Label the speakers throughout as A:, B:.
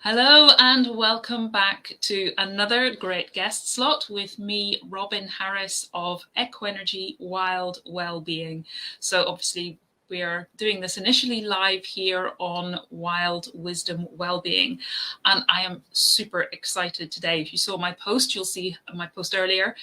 A: Hello and welcome back to another great guest slot with me, Robin Harris of Equenergy Wild Wellbeing. So obviously we are doing this initially live here on Wild Wisdom Wellbeing, and I am super excited today. If you saw my post, you'll see my post earlier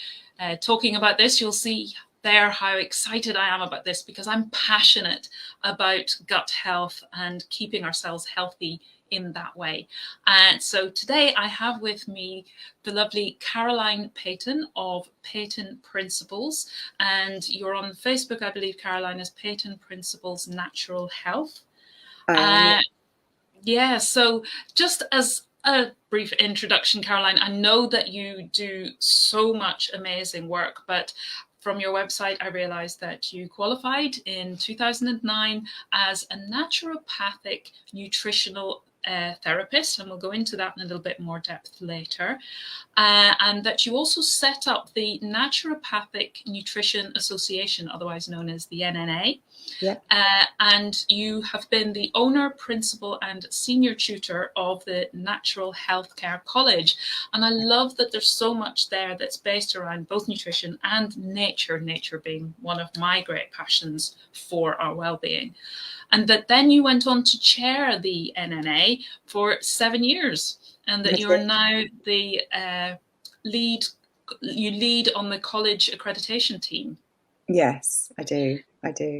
A: talking about this, you'll see there how excited I am about this because I'm passionate about gut health and keeping ourselves healthy in that way. And so today I have with me the lovely Caroline Peyton of Peyton Principles, and you're on Facebook, I believe, Caroline, as Peyton Principles Natural Health. Yeah, so just as a brief introduction, Caroline, I know that you do so much amazing work, but from your website, I realized that you qualified in 2009 as a naturopathic nutritional therapist, and we'll go into that in a little bit more depth later, and that you also set up the Naturopathic Nutrition Association, otherwise known as the NNA.
B: Yeah.
A: And you have been the owner, principal, and senior tutor of the Natural Healthcare College. And I love that there's so much there that's based around both nutrition and nature, nature being one of my great passions for our well-being. And that then you went on to chair the NNA for 7 years, and that you are now the lead on the college accreditation team.
B: Yes, I do.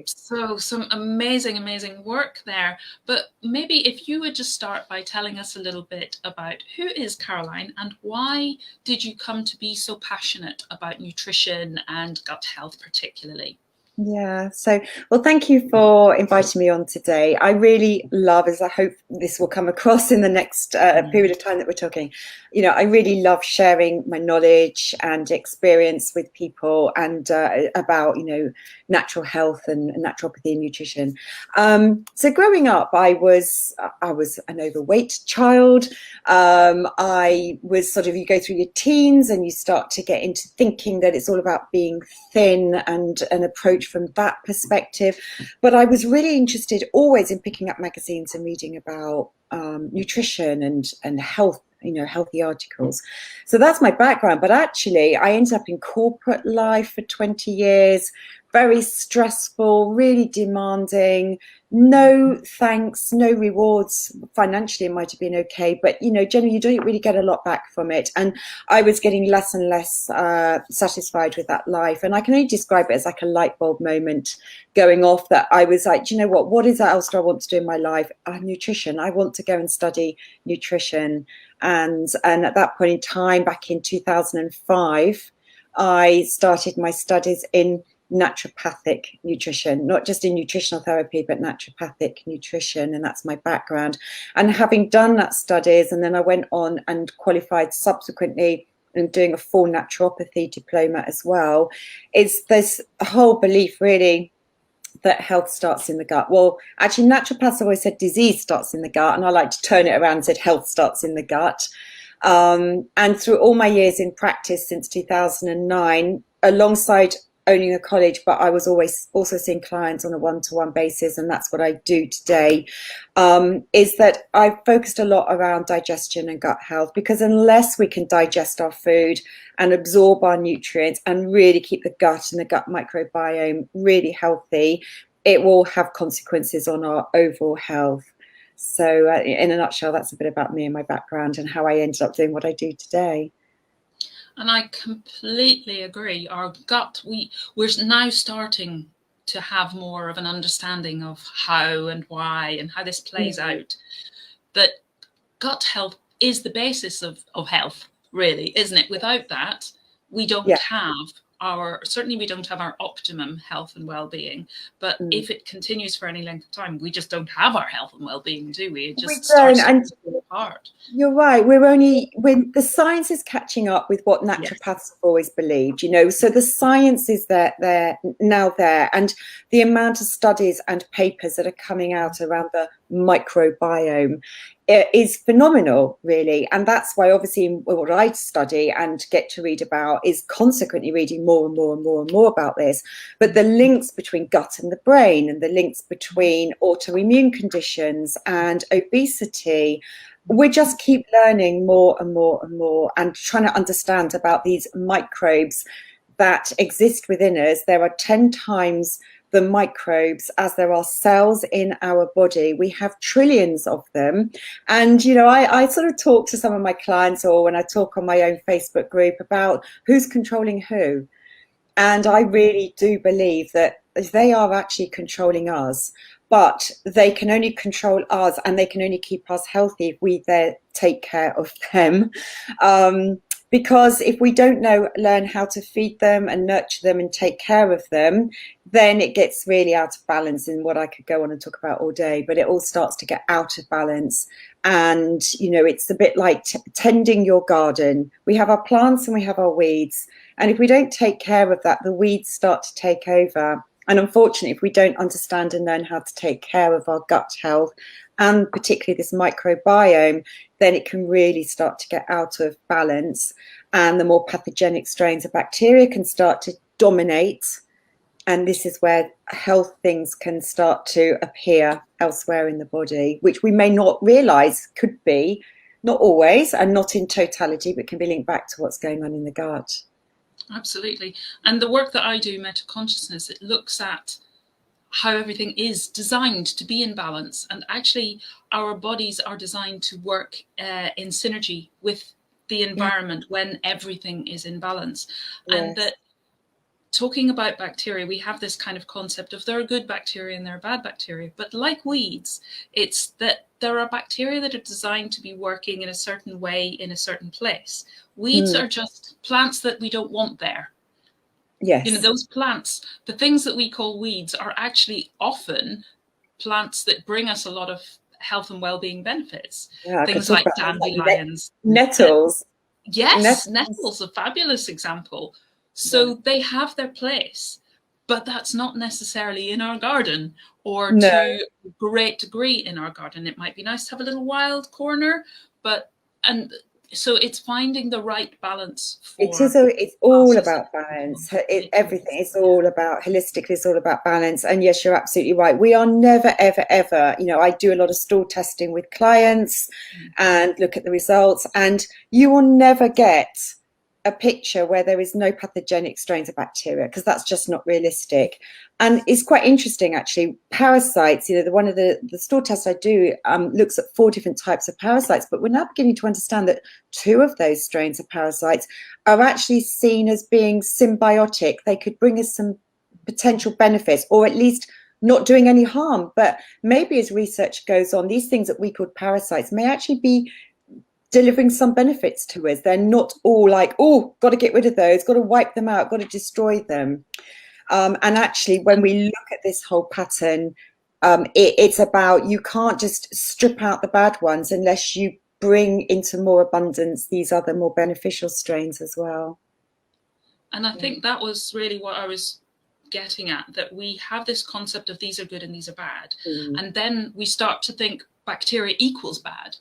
A: So some amazing, amazing work there. But maybe if you would just start by telling us a little bit about who is Caroline and why did you come to be so passionate about nutrition and gut health particularly?
B: Yeah. So, well, thank you for inviting me on today. I really love, as I hope this will come across in the next period of time that we're talking, I really love sharing my knowledge and experience with people and about, natural health and naturopathy and nutrition. So growing up, I was an overweight child. I was sort of, you go through your teens and you start to get into thinking that it's all about being thin and an approach from that perspective. But I was really interested always in picking up magazines and reading about nutrition and health, healthy articles. So that's my background. But actually, I ended up in corporate life for 20 years, very stressful, really demanding, no thanks, no rewards. Financially, it might have been okay, but generally you don't really get a lot back from it. And I was getting less and less satisfied with that life. And I can only describe it as like a light bulb moment going off, that I was like, do you know what is that else do I want to do in my life? Nutrition. I want to go and study nutrition. And at that point in time, back in 2005, I started my studies in naturopathic nutrition, not just in nutritional therapy, but naturopathic nutrition. And that's my background. And having done that studies, and then I went on and qualified subsequently and doing a full naturopathy diploma as well, is this whole belief really that health starts in the gut. Well, actually, naturopaths always said disease starts in the gut, and I like to turn it around and said health starts in the gut. And through all my years in practice since 2009, alongside owning a college, but I was always also seeing clients on a one-to-one basis, and that's what I do today, is that I focused a lot around digestion and gut health, because unless we can digest our food and absorb our nutrients and really keep the gut and the gut microbiome really healthy, it will have consequences on our overall health. So in a nutshell, that's a bit about me and my background and how I ended up doing what I do today.
A: And I completely agree. Our gut, we're now starting to have more of an understanding of how and why and how this plays out. But gut health is the basis of health, really, isn't it? Without that, we don't have certainly we don't have our optimum health and well-being. But if it continues for any length of time, we just don't have our health and well-being, do we? It just starts to fall apart.
B: You're right. When the science is catching up with what naturopaths have always believed, so the science is there now, and the amount of studies and papers that are coming out around the microbiome is phenomenal, really. And that's why obviously what I study and get to read about is consequently reading more and more and more and more about this. But the links between gut and the brain, and the links between autoimmune conditions and obesity, we just keep learning more and more and more and trying to understand about these microbes that exist within us. There are 10 times the microbes as there are cells in our body. We have trillions of them. And, you know, I sort of talk to some of my clients, or when I talk on my own Facebook group, about who's controlling who. And I really do believe that they are actually controlling us, but they can only control us and they can only keep us healthy if we take care of them. Because if we don't learn how to feed them and nurture them and take care of them, then it gets really out of balance, in what I could go on and talk about all day, but it all starts to get out of balance. And, you know, it's a bit like tending your garden. We have our plants and we have our weeds. And if we don't take care of that, the weeds start to take over. And unfortunately, if we don't understand and learn how to take care of our gut health, and particularly this microbiome, then it can really start to get out of balance. And the more pathogenic strains of bacteria can start to dominate. And this is where health things can start to appear elsewhere in the body, which we may not realize could be, not always, and not in totality, but can be linked back to what's going on in the gut.
A: Absolutely. And the work that I do, meta-consciousness, it looks at how everything is designed to be in balance. And actually, our bodies are designed to work in synergy with the environment when everything is in balance. Yes. And that, talking about bacteria, we have this kind of concept of there are good bacteria and there are bad bacteria. But like weeds, it's that there are bacteria that are designed to be working in a certain way in a certain place. Weeds are just plants that we don't want there.
B: Yes.
A: You know, those plants, the things that we call weeds, are actually often plants that bring us a lot of health and well-being benefits.
B: Yeah,
A: things like dandelions.
B: Nettles.
A: Yes, nettles, a fabulous example. So they have their place, but that's not necessarily in our garden, or to a great degree in our garden. It might be nice to have a little wild corner, and so it's finding the right balance for
B: it's all about balance. Everything is all about holistically, it's all about balance. And yes, you're absolutely right. We are never, ever, ever, you know, I do a lot of stool testing with clients and look at the results, and you will never get a picture where there is no pathogenic strains of bacteria, because that's just not realistic. And it's quite interesting, actually. Parasites, you know, one of the stool tests I do looks at 4 different types of parasites, but we're now beginning to understand that 2 of those strains of parasites are actually seen as being symbiotic. They could bring us some potential benefits, or at least not doing any harm. But maybe as research goes on, these things that we call parasites may actually be delivering some benefits to us. They're not all like, oh, got to get rid of those, got to wipe them out, got to destroy them. And actually, when we look at this whole pattern, it's about, you can't just strip out the bad ones unless you bring into more abundance these other more beneficial strains as well.
A: And I think that was really what I was getting at, that we have this concept of these are good and these are bad. And then we start to think bacteria equals bad.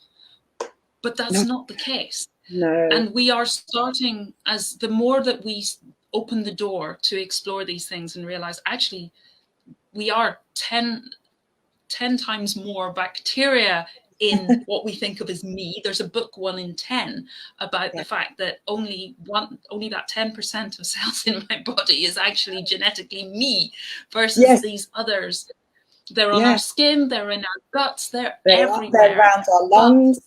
A: But that's not the case.
B: No.
A: And we are starting, as the more that we open the door to explore these things and realize, actually, we are 10 times more bacteria in what we think of as me. There's a book, 1 in 10, about the fact that only that 10% of cells in my body is actually genetically me, versus these others. They're on our skin, they're in our guts, they're everywhere.
B: They're around our lungs.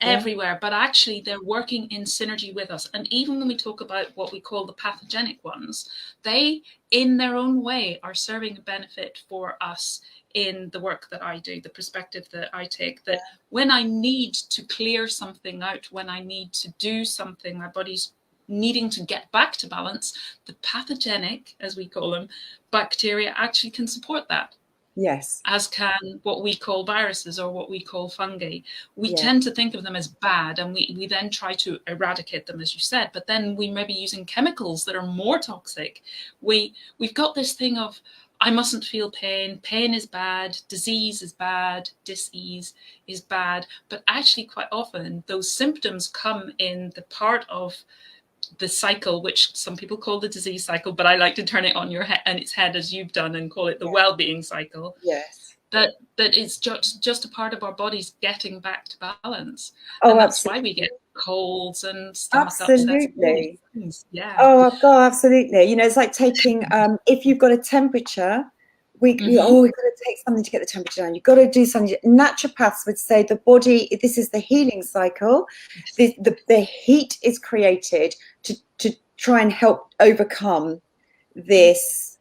A: Everywhere, but actually they're working in synergy with us. And even when we talk about what we call the pathogenic ones, they in their own way are serving a benefit for us in the work that I do, the perspective that I take, that when I need to clear something out, when I need to do something, my body's needing to get back to balance, the pathogenic, as we call them, bacteria actually can support that.
B: Yes.
A: As can what we call viruses or what we call fungi. We tend to think of them as bad, and we then try to eradicate them, as you said, but then we may be using chemicals that are more toxic. We've got this thing of, I mustn't feel pain, pain is bad, disease is bad, dis-ease is bad, but actually quite often those symptoms come in the part of the cycle, which some people call the disease cycle, but I like to turn it on its head, as you've done, and call it the well-being cycle.
B: Yes.
A: that it's just a part of our bodies getting back to balance,
B: Oh,
A: and that's why
B: absolutely.
A: we get colds and stomach upsets, all these
B: Absolutely.
A: things. Yeah.
B: Oh God, absolutely. You know, it's like taking if you've got a temperature,
A: Mm-hmm.
B: we've got to take something to get the temperature down. You've got to do something. Naturopaths would say the body, this is the healing cycle. The heat is created to try and help overcome this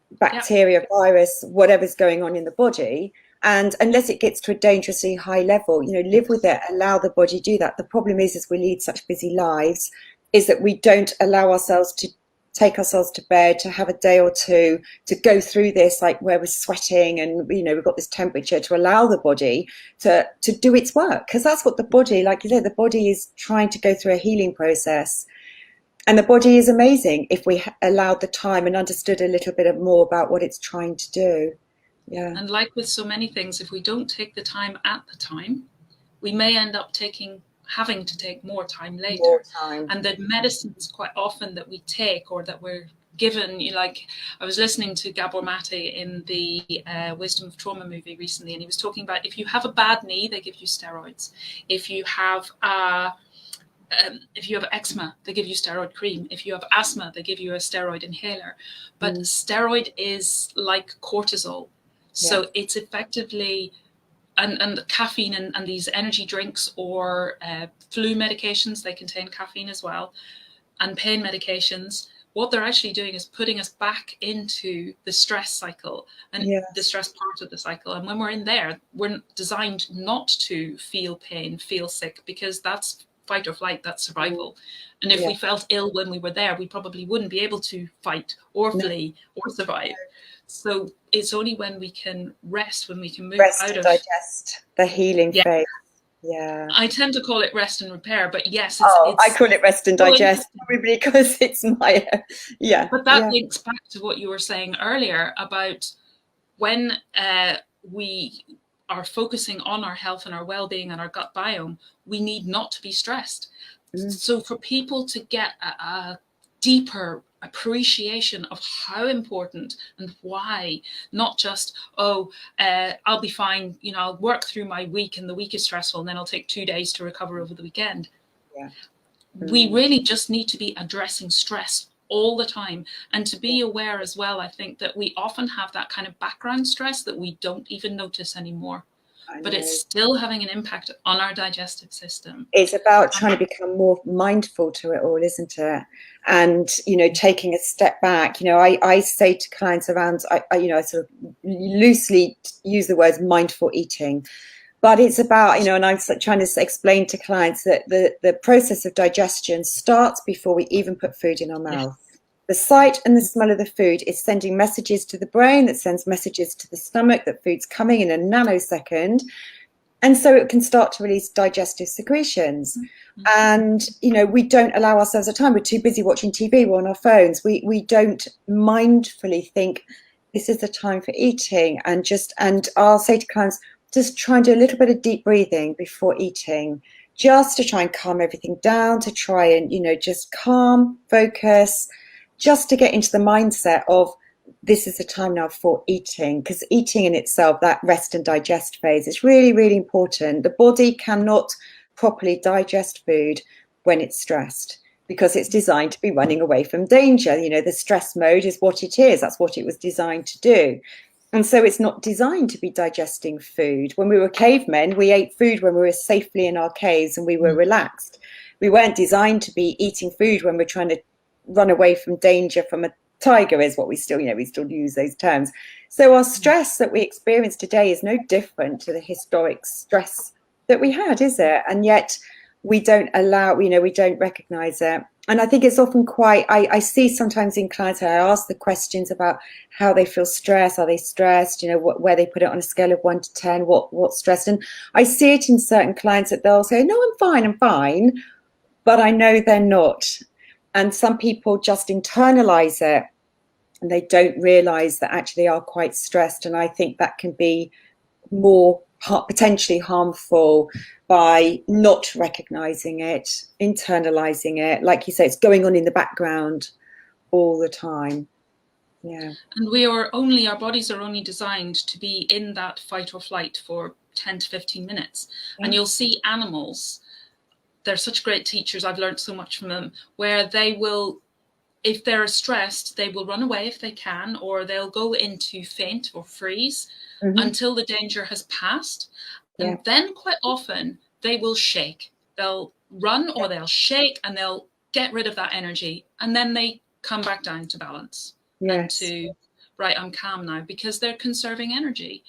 A: Yeah.
B: bacteria, virus, whatever's going on in the body. And unless it gets to a dangerously high level, you know, live with it, allow the body to do that. The problem is we lead such busy lives, is that we don't allow ourselves to take ourselves to bed, to have a day or two, to go through this, like where we're sweating and, you know, we've got this temperature, to allow the body to do its work. Because that's what the body, like you said, the body is trying to go through a healing process. And the body is amazing if we allowed the time and understood a little bit more about what it's trying to do. Yeah.
A: And like with so many things, if we don't take the time at the time, we may end up having to take more time
B: More
A: later.
B: time.
A: And the medicines quite often that we take or that we're given, like I was listening to Gabor Mate in the Wisdom of Trauma movie recently, and he was talking about if you have a bad knee, they give you steroids. If you have eczema, they give you steroid cream. If you have asthma, they give you a steroid inhaler. But steroid is like cortisol. So it's effectively, and caffeine and these energy drinks or flu medications, they contain caffeine as well, and pain medications. What they're actually doing is putting us back into the stress cycle and the stress part of the cycle. And when we're in there, we're designed not to feel pain, feel sick, because that's fight or flight, that's survival. And if we felt ill when we were there, we probably wouldn't be able to fight or flee or survive. So it's only when we can rest, when we can move out of
B: digest, the healing phase. Yeah.
A: I tend to call it rest and repair, but yes,
B: I call it rest and digest, probably because it's my
A: But that links back to what you were saying earlier about when we are focusing on our health and our well-being and our gut biome, we need not to be stressed. So for people to get a deeper appreciation of how important and why, not just, I'll be fine, you know, I'll work through my week and the week is stressful and then I'll take 2 days to recover over the weekend. We really just need to be addressing stress all the time, and to be aware as well, I think, that we often have that kind of background stress that we don't even notice anymore, but it's still having an impact on our digestive system.
B: It's about trying to become more mindful to it all, isn't it? And, you know, taking a step back. You know, I say to clients around, I sort of loosely use the words mindful eating. But it's about, you know, and I'm trying to explain to clients that the process of digestion starts before we even put food in our mouth. The sight and the smell of the food is sending messages to the brain, that sends messages to the stomach that food's coming in a nanosecond. And so it can start to release digestive secretions. And, you know, we don't allow ourselves a time. We're too busy watching TV, we're on our phones. We don't mindfully think this is the time for eating. And I'll say to clients, just try and do a little bit of deep breathing before eating, just to try and calm everything down, to try and, you know, just calm, focus, just to get into the mindset of this is the time now for eating. Because eating in itself, that rest and digest phase, is really, really important. The body cannot properly digest food when it's stressed, because it's designed to be running away from danger. You know, the stress mode is what it is. That's what it was designed to do. And so it's not designed to be digesting food. When we were cavemen, we ate food when we were safely in our caves and we were relaxed. We weren't designed to be eating food when we're trying to run away from danger from a tiger, is what we still use those terms. So our stress that we experience today is no different to the historic stress that we had, is it? And yet we don't recognize it. And I think it's often I see sometimes in clients, I ask the questions about how they feel stressed. Are they stressed? You know, where they put it on a scale of 1 to 10, what's stressed. And I see it in certain clients that they'll say, no, I'm fine, but I know they're not. And some people just internalize it and they don't realize that actually they are quite stressed. And I think that can be more potentially harmful by not recognizing it, internalizing it. Like you say, it's going on in the background all the time. Yeah.
A: And our bodies are only designed to be in that fight or flight for 10 to 15 minutes.
B: Yeah.
A: And you'll see animals, they're such great teachers, I've learned so much from them, where they will, if they're stressed, they will run away if they can, or they'll go into faint or freeze until the danger has passed. And then quite often they will shake. They'll run or they'll shake and they'll get rid of that energy. And then they come back down to balance and to, right, I'm calm now, because they're conserving energy.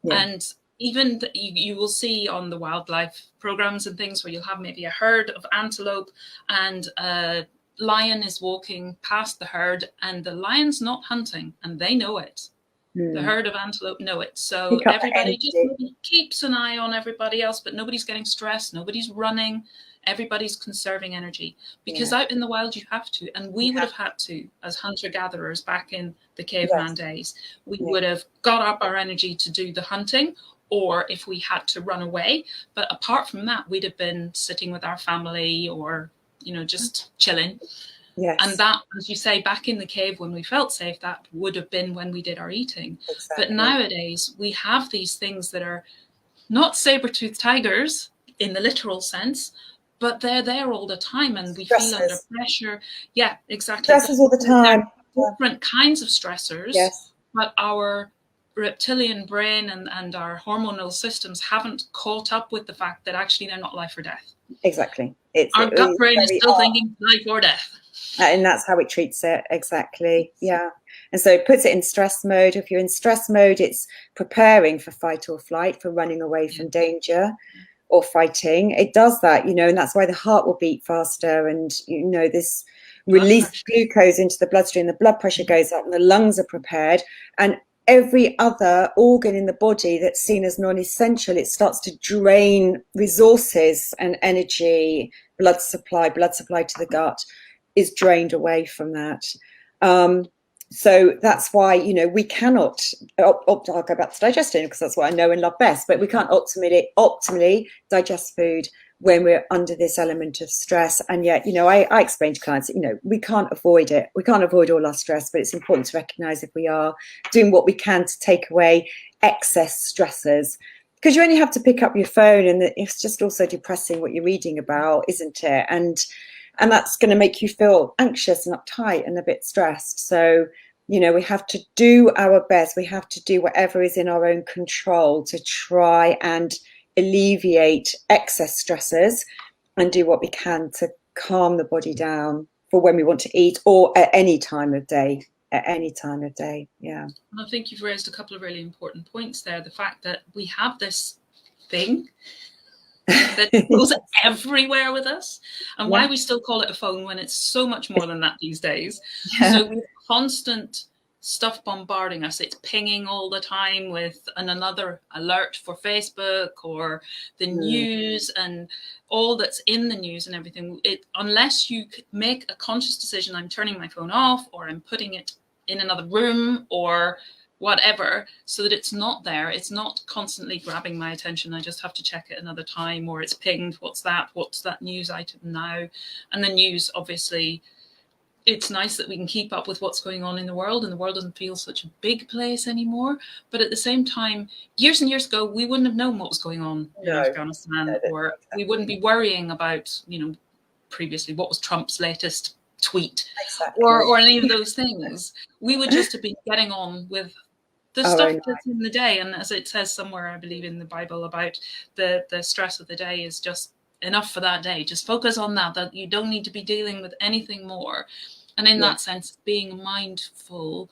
A: And even you will see on the wildlife programs and things where you'll have maybe a herd of antelope and a lion is walking past the herd, and the lion's not hunting and they know it. The herd of antelope know it. So everybody just keeps an eye on everybody else, but nobody's getting stressed, nobody's running, everybody's conserving energy. Because out in the wild you have to, and we would have had to as hunter-gatherers back in the caveman days. We would have got up our energy to do the hunting, or if we had to run away. But apart from that, we'd have been sitting with our family or, you know, just chilling.
B: Yes.
A: And that, as you say, back in the cave when we felt safe, that would have been when we did our eating. Exactly. But nowadays we have these things that are not saber-toothed tigers in the literal sense, but they're there all the time, and we feel under pressure. Yeah, exactly.
B: Stressors all the time.
A: Different kinds of stressors, but our reptilian brain and our hormonal systems haven't caught up with the fact that actually they're not life or death.
B: Exactly.
A: Our gut brain is still thinking life or death.
B: And that's how it treats it. Exactly. Yeah. And so it puts it in stress mode. If you're in stress mode, it's preparing for fight or flight, for running away from danger or fighting. It does that, you know, and that's why the heart will beat faster, and, you know, this release glucose into the bloodstream, the blood pressure goes up and the lungs are prepared, and every other organ in the body that's seen as non-essential, it starts to drain resources and energy, blood supply to the gut is drained away from that. So that's why, you know, we cannot, I'll go back to digestion because that's what I know and love best, but we can't optimally digest food when we're under this element of stress. And yet, you know, I explain to clients, you know, we can't avoid it. We can't avoid all our stress, but it's important to recognize if we are doing what we can to take away excess stressors. Because you only have to pick up your phone, and it's just also depressing what you're reading about, isn't it? And that's going to make you feel anxious and uptight and a bit stressed. So, you know, we have to do our best. We have to do whatever is in our own control to try and alleviate excess stresses and do what we can to calm the body down for when we want to eat, or at any time of day. At any time of day. Yeah.
A: I think you've raised a couple of really important points there. The fact that we have this thing that goes everywhere with us, and why we still call it a phone when it's so much more than that these days. So with constant stuff bombarding us, it's pinging all the time with another alert for Facebook or the news and all that's in the news and everything. Unless you make a conscious decision, I'm turning my phone off, or I'm putting it in another room or whatever, so that it's not there, it's not constantly grabbing my attention, I just have to check it another time, or it's pinged, what's that news item now. And the news, obviously, it's nice that we can keep up with what's going on in the world, and the world doesn't feel such a big place anymore. But at the same time, years and years ago, we wouldn't have known what was going on in Afghanistan, or we wouldn't be worrying about, you know, previously what was Trump's latest tweet, or any of those things. We would just have been getting on with the stuff that's in the day. And as it says somewhere, I believe in the Bible, about the stress of the day is just enough for that day. Just focus on that you don't need to be dealing with anything more. And in that sense, being mindful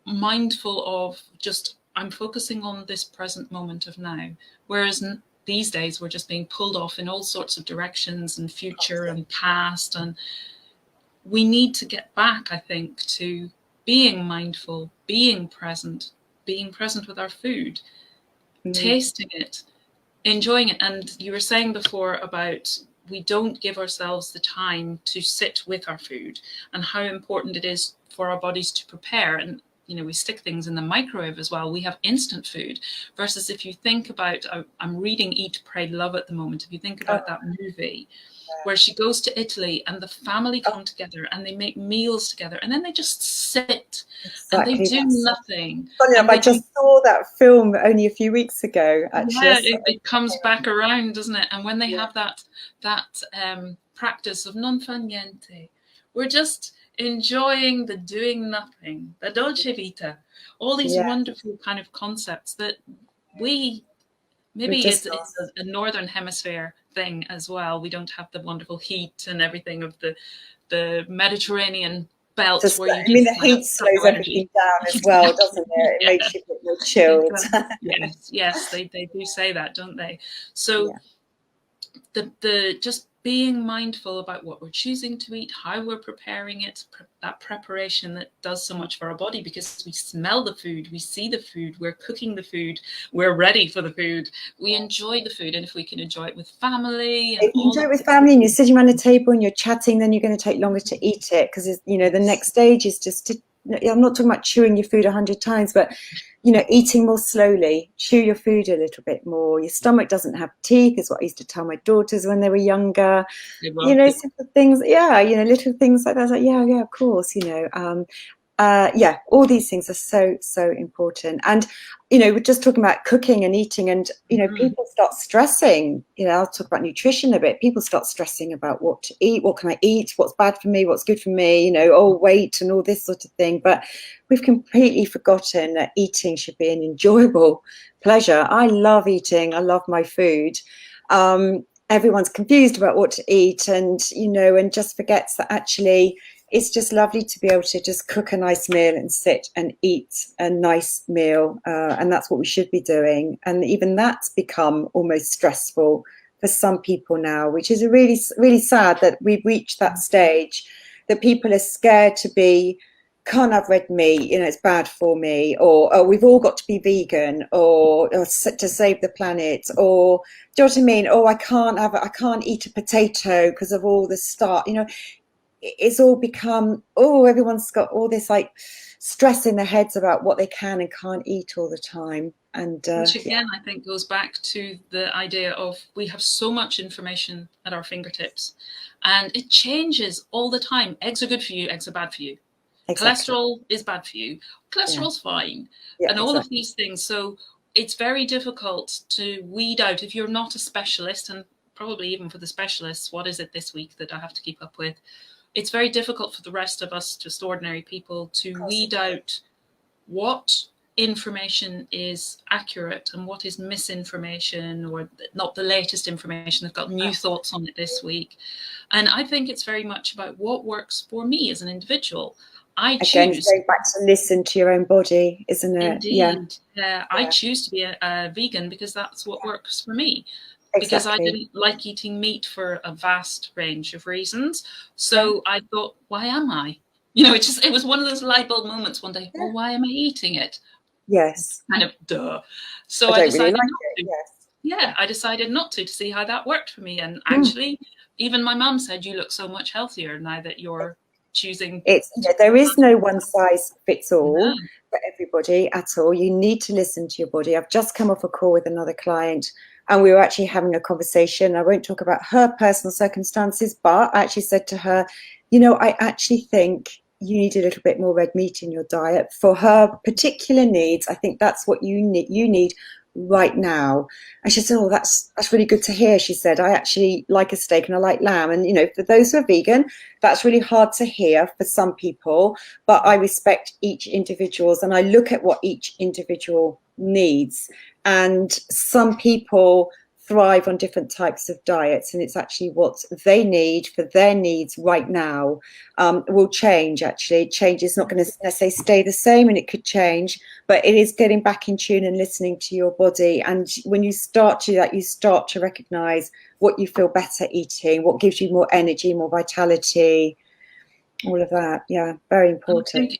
A: of just, I'm focusing on this present moment of now. Whereas these days we're just being pulled off in all sorts of directions, and future and past. And we need to get back, I think, to being mindful, being present with our food, tasting it, enjoying it. And you were saying before about we don't give ourselves the time to sit with our food, and how important it is for our bodies to prepare. And you know, we stick things in the microwave as well. We have instant food versus if you think about, I'm reading Eat, Pray, Love at the moment. If you think about that movie where she goes to Italy and the family come together and they make meals together and then they just sit and they do nothing.
B: Funny enough, I just saw that film only a few weeks ago, actually.
A: Yeah, it comes back around, doesn't it? And when they have that practice of non fa niente, we're just enjoying the doing nothing, the dolce vita, all these wonderful kind of concepts that maybe it's a northern hemisphere thing as well. We don't have the wonderful heat and everything of the Mediterranean belt.
B: I mean, the heat slows everything down as well, doesn't it? It makes you a bit more chilled.
A: Yes, they do say that, don't they? So the just being mindful about what we're choosing to eat, how we're preparing it, that preparation that does so much for our body, because we smell the food, we see the food, we're cooking the food, we're ready for the food, we enjoy the food. And if we can enjoy it with family,
B: if you enjoy it with family and you're sitting around a table and you're chatting, then you're going to take longer to eat it, because you know the next stage is just to, I'm not talking about chewing your food 100 times, but you know, eating more slowly, chew your food a little bit more. Your stomach doesn't have teeth, is what I used to tell my daughters when they were younger. You know, simple things, you know, little things like that. I was like, yeah, of course, you know. All these things are so important. And you know, we're just talking about cooking and eating, and you know, people start stressing. You know, I'll talk about nutrition a bit. People start stressing about what to eat, what can I eat, what's bad for me, what's good for me, you know, weight and all this sort of thing. But we've completely forgotten that eating should be an enjoyable pleasure. I love eating, I love my food. Everyone's confused about what to eat, and you know, and just forgets that actually it's just lovely to be able to just cook a nice meal and sit and eat a nice meal. And that's what we should be doing. And even that's become almost stressful for some people now, which is really, really sad that we've reached that stage that people are scared to be, can't have red meat, you know, it's bad for me, or oh, we've all got to be vegan, or to save the planet, or do you know what I mean? Oh, I can't eat a potato because of all the stuff, you know. It's all become, everyone's got all this like stress in their heads about what they can and can't eat all the time. And
A: which again, I think goes back to the idea of we have so much information at our fingertips and it changes all the time. Eggs are good for you, eggs are bad for you. Exactly. Cholesterol is bad for you, cholesterol's fine, and all of these things. So it's very difficult to weed out if you're not a specialist, and probably even for the specialists, what is it this week that I have to keep up with? It's very difficult for the rest of us, just ordinary people, to weed out what information is accurate and what is misinformation or not the latest information. They've got new thoughts on it this week. And I think it's very much about what works for me as an individual.
B: Again, going back to listen to your own body, isn't it?
A: Indeed. I choose to be a vegan because that's what works for me. Because I didn't like eating meat for a vast range of reasons. So I thought, why am I? You know, it was one of those light bulb moments one day. Well, why am I eating it?
B: Yes.
A: Kind of duh. So I decided
B: not
A: to. Yeah, I decided not to see how that worked for me. And actually, even my mum said, you look so much healthier now that you're choosing.
B: There is no one size fits all for everybody at all. You need to listen to your body. I've just come off a call with another client, and we were actually having a conversation. I won't talk about her personal circumstances, but I actually said to her, you know, I actually think you need a little bit more red meat in your diet for her particular needs. I think that's what you need right now. And she said, oh, that's really good to hear. She said, I actually like a steak and I like lamb. And, you know, for those who are vegan, that's really hard to hear for some people, but I respect each individual's and I look at what each individual needs. And some people thrive on different types of diets, and it's actually what they need for their needs right now will change. Actually, change is not going to necessarily stay the same, and it could change, but it is getting back in tune and listening to your body. And when you start to do that, you start to recognize what you feel better eating, what gives you more energy, more vitality, all of that. Yeah, very important.
A: I think,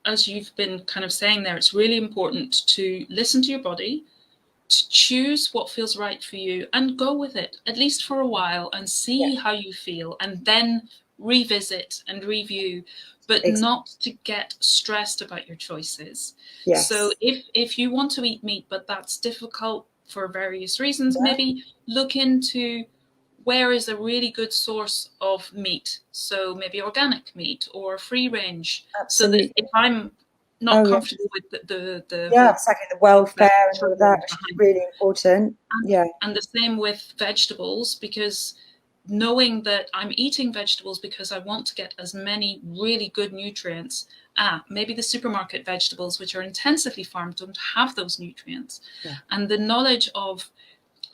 A: as you've been kind of saying there, it's really important to listen to your body, to choose what feels right for you and go with it, at least for a while, and see how you feel, and then revisit and review, but
B: Exactly.
A: not to get stressed about your choices.
B: Yes.
A: So if you want to eat meat, but that's difficult for various reasons, maybe look into where is a really good source of meat. So maybe organic meat or free range.
B: Absolutely.
A: So that if I'm not comfortable with the
B: yeah,
A: whole
B: exactly, the welfare and all of that, which is really important.
A: And the same with vegetables, because knowing that I'm eating vegetables because I want to get as many really good nutrients. Maybe the supermarket vegetables, which are intensively farmed, don't have those nutrients. And the knowledge of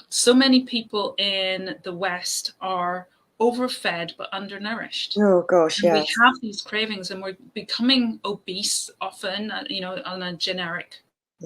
A: so many people in the West are overfed but undernourished.
B: Oh gosh,
A: and
B: yes.
A: we have these cravings, and we're becoming obese often, on a generic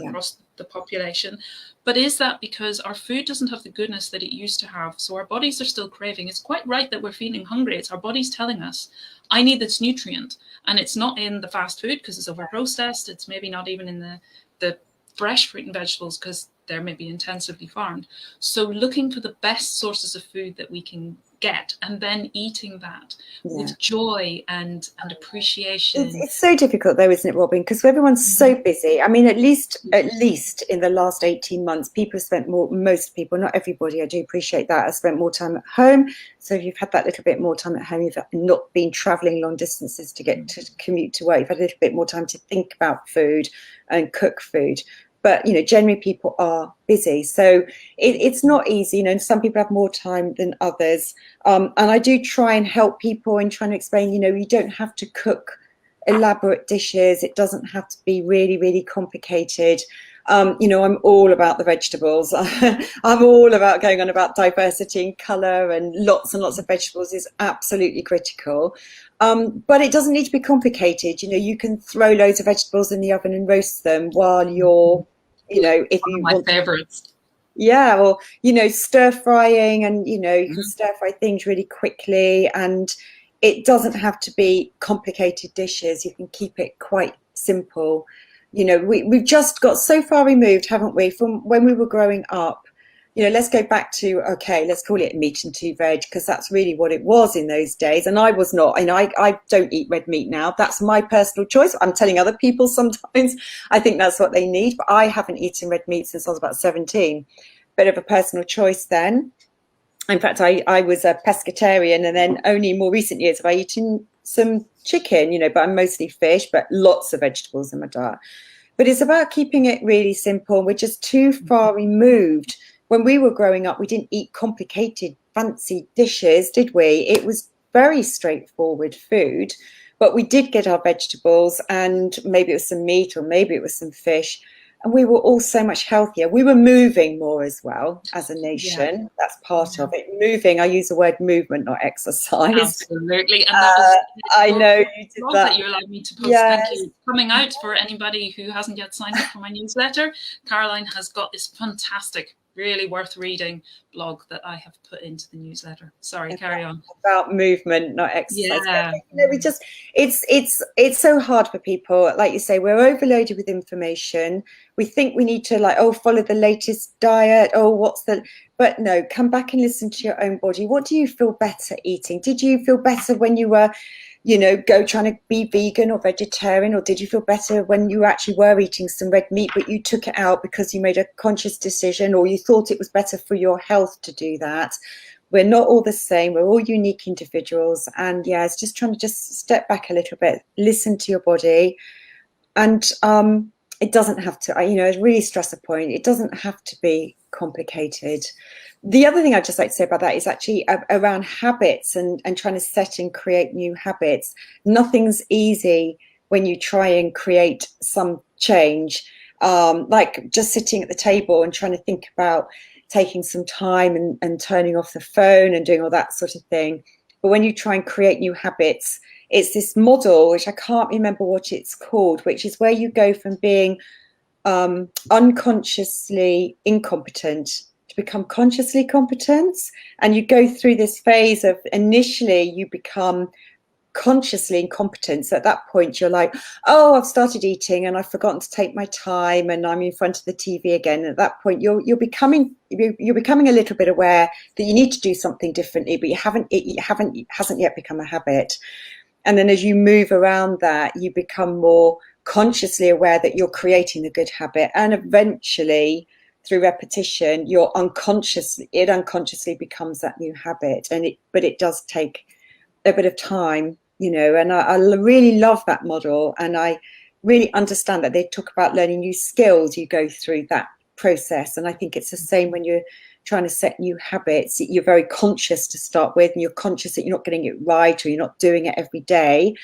A: across the population. But is that because our food doesn't have the goodness that it used to have? So our bodies are still craving. It's quite right that we're feeling hungry. It's our bodies telling us, I need this nutrient. And it's not in the fast food because it's over-processed. It's maybe not even in the fresh fruit and vegetables because they're maybe intensively farmed. So looking for the best sources of food that we can get, and then eating that with joy and appreciation.
B: It's so difficult though, isn't it, Robin? Because everyone's so busy. I mean, at least in the last 18 months, people have spent most people, not everybody, I do appreciate that, have spent more time at home. So if you've had that little bit more time at home, you've not been traveling long distances to get to commute to work, you've had a little bit more time to think about food and cook food. But, generally people are busy. So it's not easy, and some people have more time than others. And I do try and help people in trying to explain, you don't have to cook elaborate dishes. It doesn't have to be really, really complicated. I'm all about the vegetables. I'm all about going on about diversity in colour, and lots of vegetables is absolutely critical. But it doesn't need to be complicated. You can throw loads of vegetables in the oven and roast them while you're, if you
A: my
B: want
A: favorites.
B: Yeah, or stir frying, and you can stir fry things really quickly, and it doesn't have to be complicated dishes. You can keep it quite simple. We've just got so far removed, haven't we, from when we were growing up. Let's go back to, okay, let's call it meat and two veg, because that's really what it was in those days. And I was not, I don't eat red meat now. That's my personal choice. I'm telling other people sometimes I think that's what they need, but I haven't eaten red meat since I was about 17. Bit of a personal choice then. In fact, I was a pescatarian, and then only in more recent years have I eaten some chicken, but I'm mostly fish, but lots of vegetables in my diet. But it's about keeping it really simple. We're just too far removed. When we were growing up, we didn't eat complicated, fancy dishes, did we? It was very straightforward food, but we did get our vegetables, and maybe it was some meat or maybe it was some fish. And we were all so much healthier. We were moving more as well as a nation. That's part of it. Moving, I use the word movement, not exercise.
A: Absolutely. And that was
B: I know you did
A: that you allowed me to post. Thank you. Coming out for anybody who hasn't yet signed up for my newsletter, Caroline has got this fantastic, really worth reading blog that I have put into the newsletter. Sorry, carry on.
B: About movement, not exercise. It's so hard for people. Like you say, we're overloaded with information. We think we need to follow the latest diet. But no, come back and listen to your own body. What do you feel better eating? Did you feel better when you were trying to be vegan or vegetarian, or did you feel better when you actually were eating some red meat, but you took it out because you made a conscious decision, or you thought it was better for your health to do that? We're not all the same. We're all unique individuals. And it's just trying to step back a little bit, listen to your body. And it doesn't have to, really stress a point. It doesn't have to be complicated. The other thing I'd just like to say about that is actually around habits and trying to set and create new habits. Nothing's easy when you try and create some change, like just sitting at the table and trying to think about taking some time and turning off the phone and doing all that sort of thing. But when you try and create new habits, it's this model, which I can't remember what it's called, which is where you go from being unconsciously incompetent to become consciously competent. And you go through this phase of, initially you become consciously incompetent. So at that point, you're like, oh, I've started eating and I've forgotten to take my time, and I'm in front of the TV again. And at that point, you're becoming a little bit aware that you need to do something differently, but it hasn't yet become a habit. And then as you move around that, you become more consciously aware that you're creating a good habit, and eventually through repetition, it unconsciously becomes that new habit. But it does take a bit of time, and I really love that model, and I really understand that they talk about learning new skills. You go through that process, and I think it's the same when you're trying to set new habits. You're very conscious to start with, and you're conscious that you're not getting it right, or you're not doing it every day.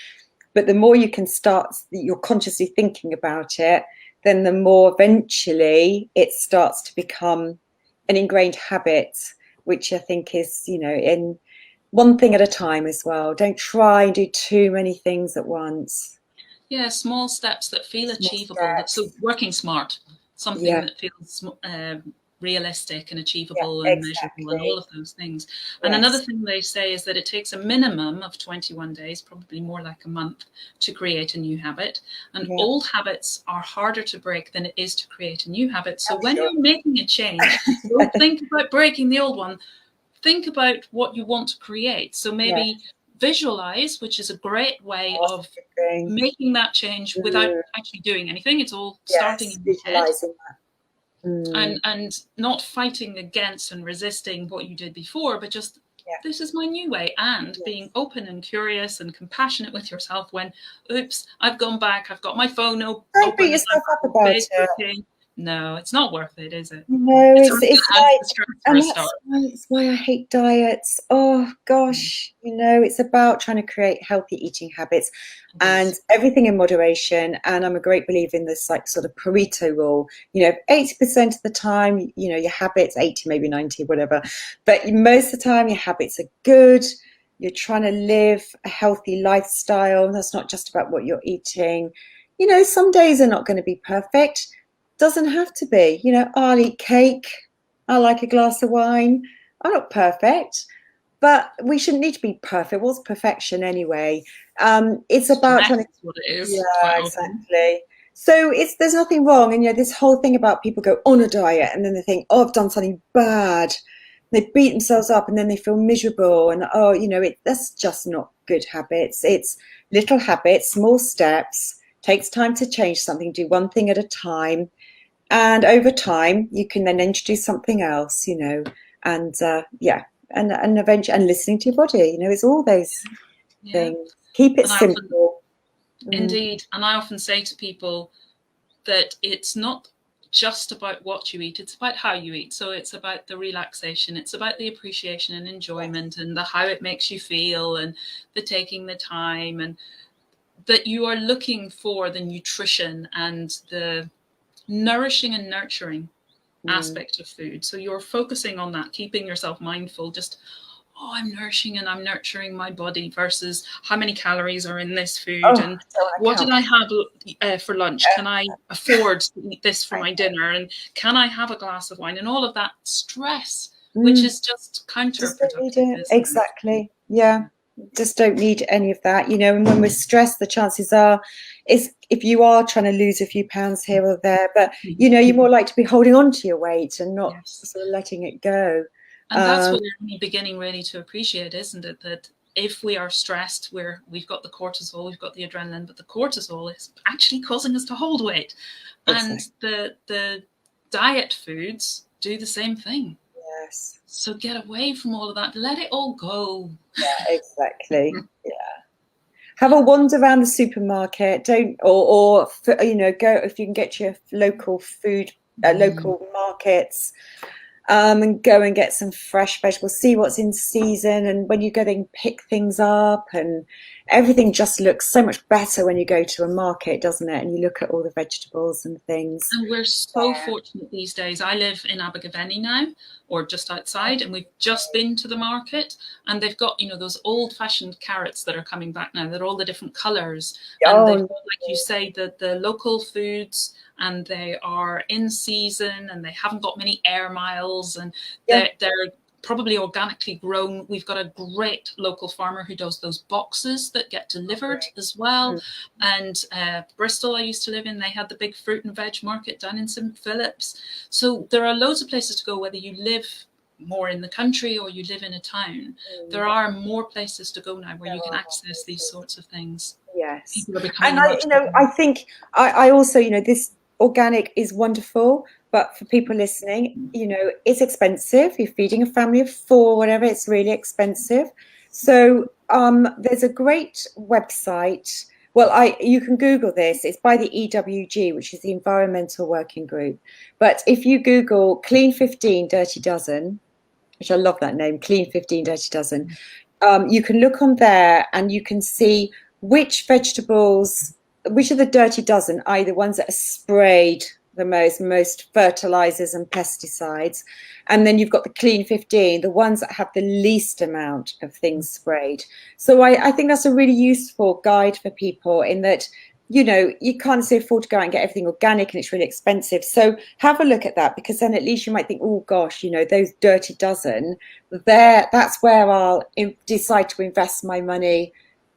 B: But the more you can start, you're consciously thinking about it, then the more eventually it starts to become an ingrained habit, which I think is, in one thing at a time as well. Don't try and do too many things at once.
A: Yeah, small steps that feel
B: Small
A: achievable.
B: steps.
A: So working smart, something
B: Yeah,
A: that feels realistic and
B: yeah,
A: achievable and measurable and all
B: exactly.
A: of those things. And another
B: Yes,
A: thing they say is that it takes a minimum of 21 days, probably more like a month, to create a new habit. And
B: yeah,
A: old habits are harder to break than it is to create a new habit. So
B: I'm
A: when
B: sure.
A: you're making a change, don't think about breaking the old one. Think about what you want to create. So
B: Yeah,
A: maybe visualize, which is a great way
B: that's
A: of
B: a good thing.
A: making that change without
B: Mm,
A: actually doing anything. It's all starting
B: yes,
A: in your head,
B: visualizing that. Mm,
A: and not fighting against and resisting what you did before, but just,
B: yeah,
A: this is my new way, and being
B: yes.
A: open and curious and compassionate with yourself when, oops, I've gone back, I've got my phone
B: Don't beat
A: open and I'm
B: yourself up
A: back on
B: about it.
A: Facebooking. No, it's not worth it, is it?
B: No,
A: It's only going to add to the stress for a
B: and
A: start.
B: it's why I hate diets. Oh gosh, it's about trying to create healthy eating habits,
A: It
B: and
A: is.
B: everything in moderation. And I'm a great believer in this like sort of Pareto rule. 80% of the time, your habits, 80, maybe 90, whatever. But most of the time, your habits are good. You're trying to live a healthy lifestyle. That's not just about what you're eating. Some days are not going to be perfect. Doesn't have to be. I'll eat cake. I like a glass of wine. I'm not perfect, but we shouldn't need to be perfect. What's perfection anyway? It's about
A: Stress
B: trying to,
A: is what it is
B: yeah,
A: quite often.
B: exactly. So there's nothing wrong. And this whole thing about people go on a diet and then they think, oh, I've done something bad. They beat themselves up and then they feel miserable. And oh, that's just not good habits. It's little habits, small steps. Takes time to change something. Do one thing at a time, and over time you can then introduce something else, and yeah, and eventually, and listening to your body, it's all those
A: Yeah.
B: things. Keep it
A: And I often,
B: simple. Mm.
A: indeed, and I often say to people that it's not just about what you eat, it's about how you eat. So it's about the relaxation, it's about the appreciation and enjoyment, and the how it makes you feel, and the taking the time, and that you are looking for the nutrition and the nourishing and nurturing
B: Mm.
A: aspect of food. So you're focusing on that, keeping yourself mindful, just, oh, I'm nourishing and I'm nurturing my body, versus how many calories are in this
B: Oh,
A: food,
B: I
A: and
B: don't want to
A: what did
B: count.
A: I have for lunch? Can I afford to eat this for
B: I
A: my dinner? And can I have a glass of wine? And all of that stress, which
B: mm.
A: is just
B: Just don't need
A: counterproductive,
B: it,
A: isn't it?
B: exactly. Yeah, just don't need any of that, and when we're stressed, the chances are is if you are trying to lose a few pounds here or there, but you're more likely to be holding on to your weight and not
A: Yes.
B: sort of letting it go.
A: And that's
B: um
A: what we're only beginning really to appreciate, isn't it? That if we are stressed, we've got the cortisol, we've got the adrenaline, but the cortisol is actually causing us to hold weight. And
B: exactly.
A: the diet foods do the same thing.
B: Yes.
A: So get away from all of that. Let it all go.
B: Yeah, exactly. Yeah. Have a wander around the supermarket. Don't, or go if you can get to your local food, local markets, and go and get some fresh vegetables. See what's in season, and when you go, then pick things up, and everything just looks so much better when you go to a market, doesn't it? And you look at all the vegetables and things
A: And we're so
B: there.
A: fortunate these days. I live in Abergavenny now, or just outside, and we've just been to the market, and they've got, those old fashioned carrots that are coming back now. They're all the different colours, and they've
B: Oh,
A: got, like you say, the local foods, and they are in season, and they haven't got many air miles, and
B: yeah.
A: they're probably organically grown. We've got a great local farmer who does those boxes that get delivered as well. And Bristol, I used to live in, they had the big fruit and veg market down in St. Philip's. So there are loads of places to go, whether you live more in the country or you live in a town. There are more places to go now where you can access these sorts of things.
B: Yes.
A: And
B: I think I also, this organic is wonderful, but for people listening, it's expensive. You're feeding a family of 4, whatever, it's really expensive. So there's a great website. Well, you can Google this. It's by the EWG, which is the Environmental Working Group. But if you Google Clean 15 Dirty Dozen, which I love that name, Clean 15 Dirty Dozen, you can look on there and you can see which vegetables, which are the dirty dozen, i.e. the ones that are sprayed the most fertilizers and pesticides. And then you've got the clean 15, the ones that have the least amount of things sprayed. So I think that's a really useful guide for people, in that, you can't afford to go out and get everything organic and it's really expensive. So have a look at that, because then at least you might think, oh gosh, those dirty dozen, that's where I'll decide to invest my money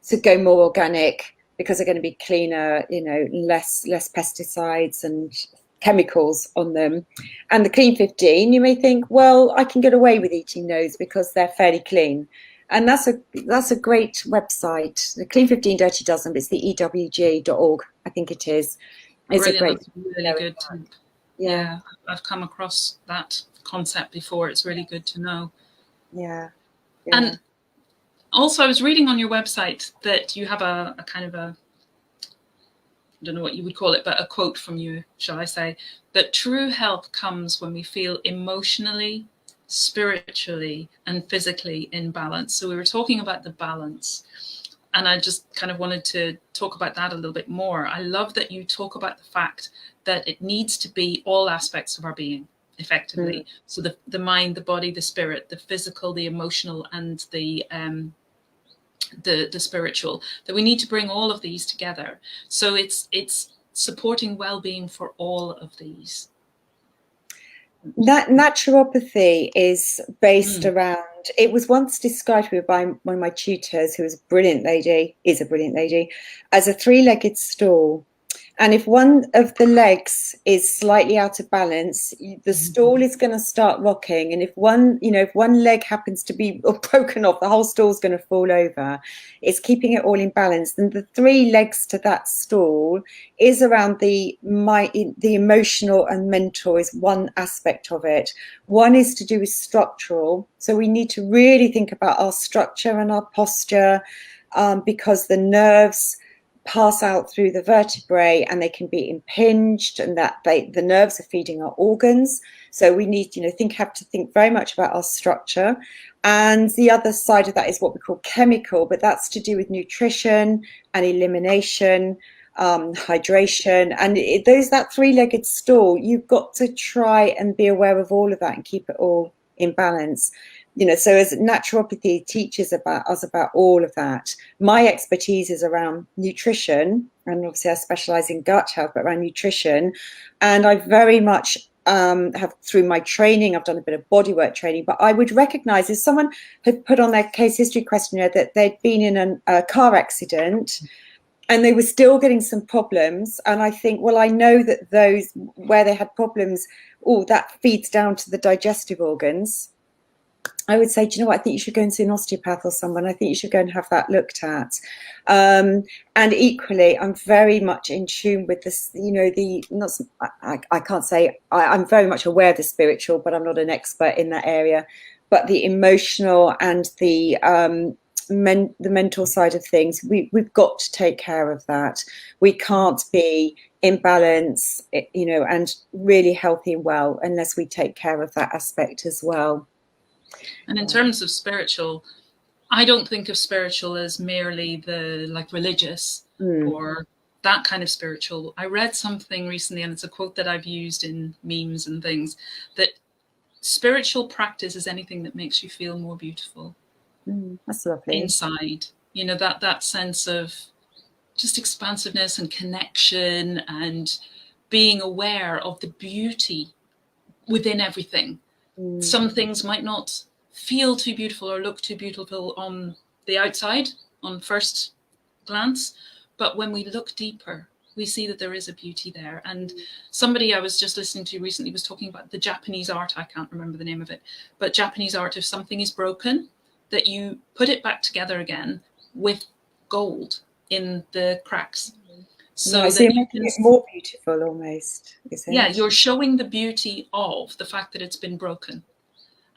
B: to go more organic, because they're going to be cleaner, less pesticides and chemicals on them. And the clean 15, you may think, well, I can get away with eating those because they're fairly clean. And that's a great website, the Clean 15 Dirty Dozen. It's the ewg.org, I think it is. It's
A: brilliant.
B: a great,
A: that's really good tip. Yeah, I've come across that concept before. It's really good to know.
B: Yeah.
A: And also, I was reading on your website that you have a kind of I don't know what you would call it, but a quote from you, shall I say, that true health comes when we feel emotionally, spiritually, and physically in balance. So we were talking about the balance, and I just kind of wanted to talk about that a little bit more. I love that you talk about the fact that it needs to be all aspects of our being, effectively. So the mind, the body, the spirit, the physical, the emotional, and the spiritual, that we need to bring all of these together. So it's supporting well-being for all of these.
B: That naturopathy is based around, it was once described by one of my tutors, who is a brilliant lady, as a 3-legged stool. And if one of the legs is slightly out of balance, the stool is going to start rocking. And if one leg happens to be broken off, the whole stool is going to fall over. It's keeping it all in balance. And the 3 legs to that stool is around the emotional and mental is one aspect of it. One is to do with structural. So we need to really think about our structure and our posture, because the nerves pass out through the vertebrae and they can be impinged, and that the nerves are feeding our organs. So we need have to think very much about our structure. And the other side of that is what we call chemical, but that's to do with nutrition and elimination, hydration. And that 3-legged stool, you've got to try and be aware of all of that and keep it all in balance. So as naturopathy teaches us about all of that. My expertise is around nutrition, and obviously I specialize in gut health, but around nutrition. And I very much have, through my training, I've done a bit of bodywork training, but I would recognize if someone had put on their case history questionnaire that they'd been in a car accident and they were still getting some problems, and I think, well, I know that those where they had problems, that feeds down to the digestive organs. I would say, do you know what? I think you should go and see an osteopath or someone. I think you should go and have that looked at. And equally, I'm very much in tune with this, I can't say, I'm very much aware of the spiritual, but I'm not an expert in that area. But the emotional and the mental side of things, we've got to take care of that. We can't be in balance, and really healthy and well unless we take care of that aspect as well.
A: And in terms of spiritual, I don't think of spiritual as merely the religious or that kind of spiritual. I read something recently, and it's a quote that I've used in memes and things, that spiritual practice is anything that makes you feel more beautiful.
B: That's lovely.
A: Inside, that sense of just expansiveness and connection and being aware of the beauty within everything. Some things might not feel too beautiful or look too beautiful on the outside, on first glance, but when we look deeper, we see that there is a beauty there. And somebody I was just listening to recently was talking about the Japanese art, I can't remember the name of it, but Japanese art, if something is broken, that you put it back together again with gold in the cracks. So
B: Nice.
A: that
B: You're
A: you
B: making
A: can,
B: it more beautiful almost, is
A: yeah,
B: it?
A: you're showing the beauty of the fact that it's been broken,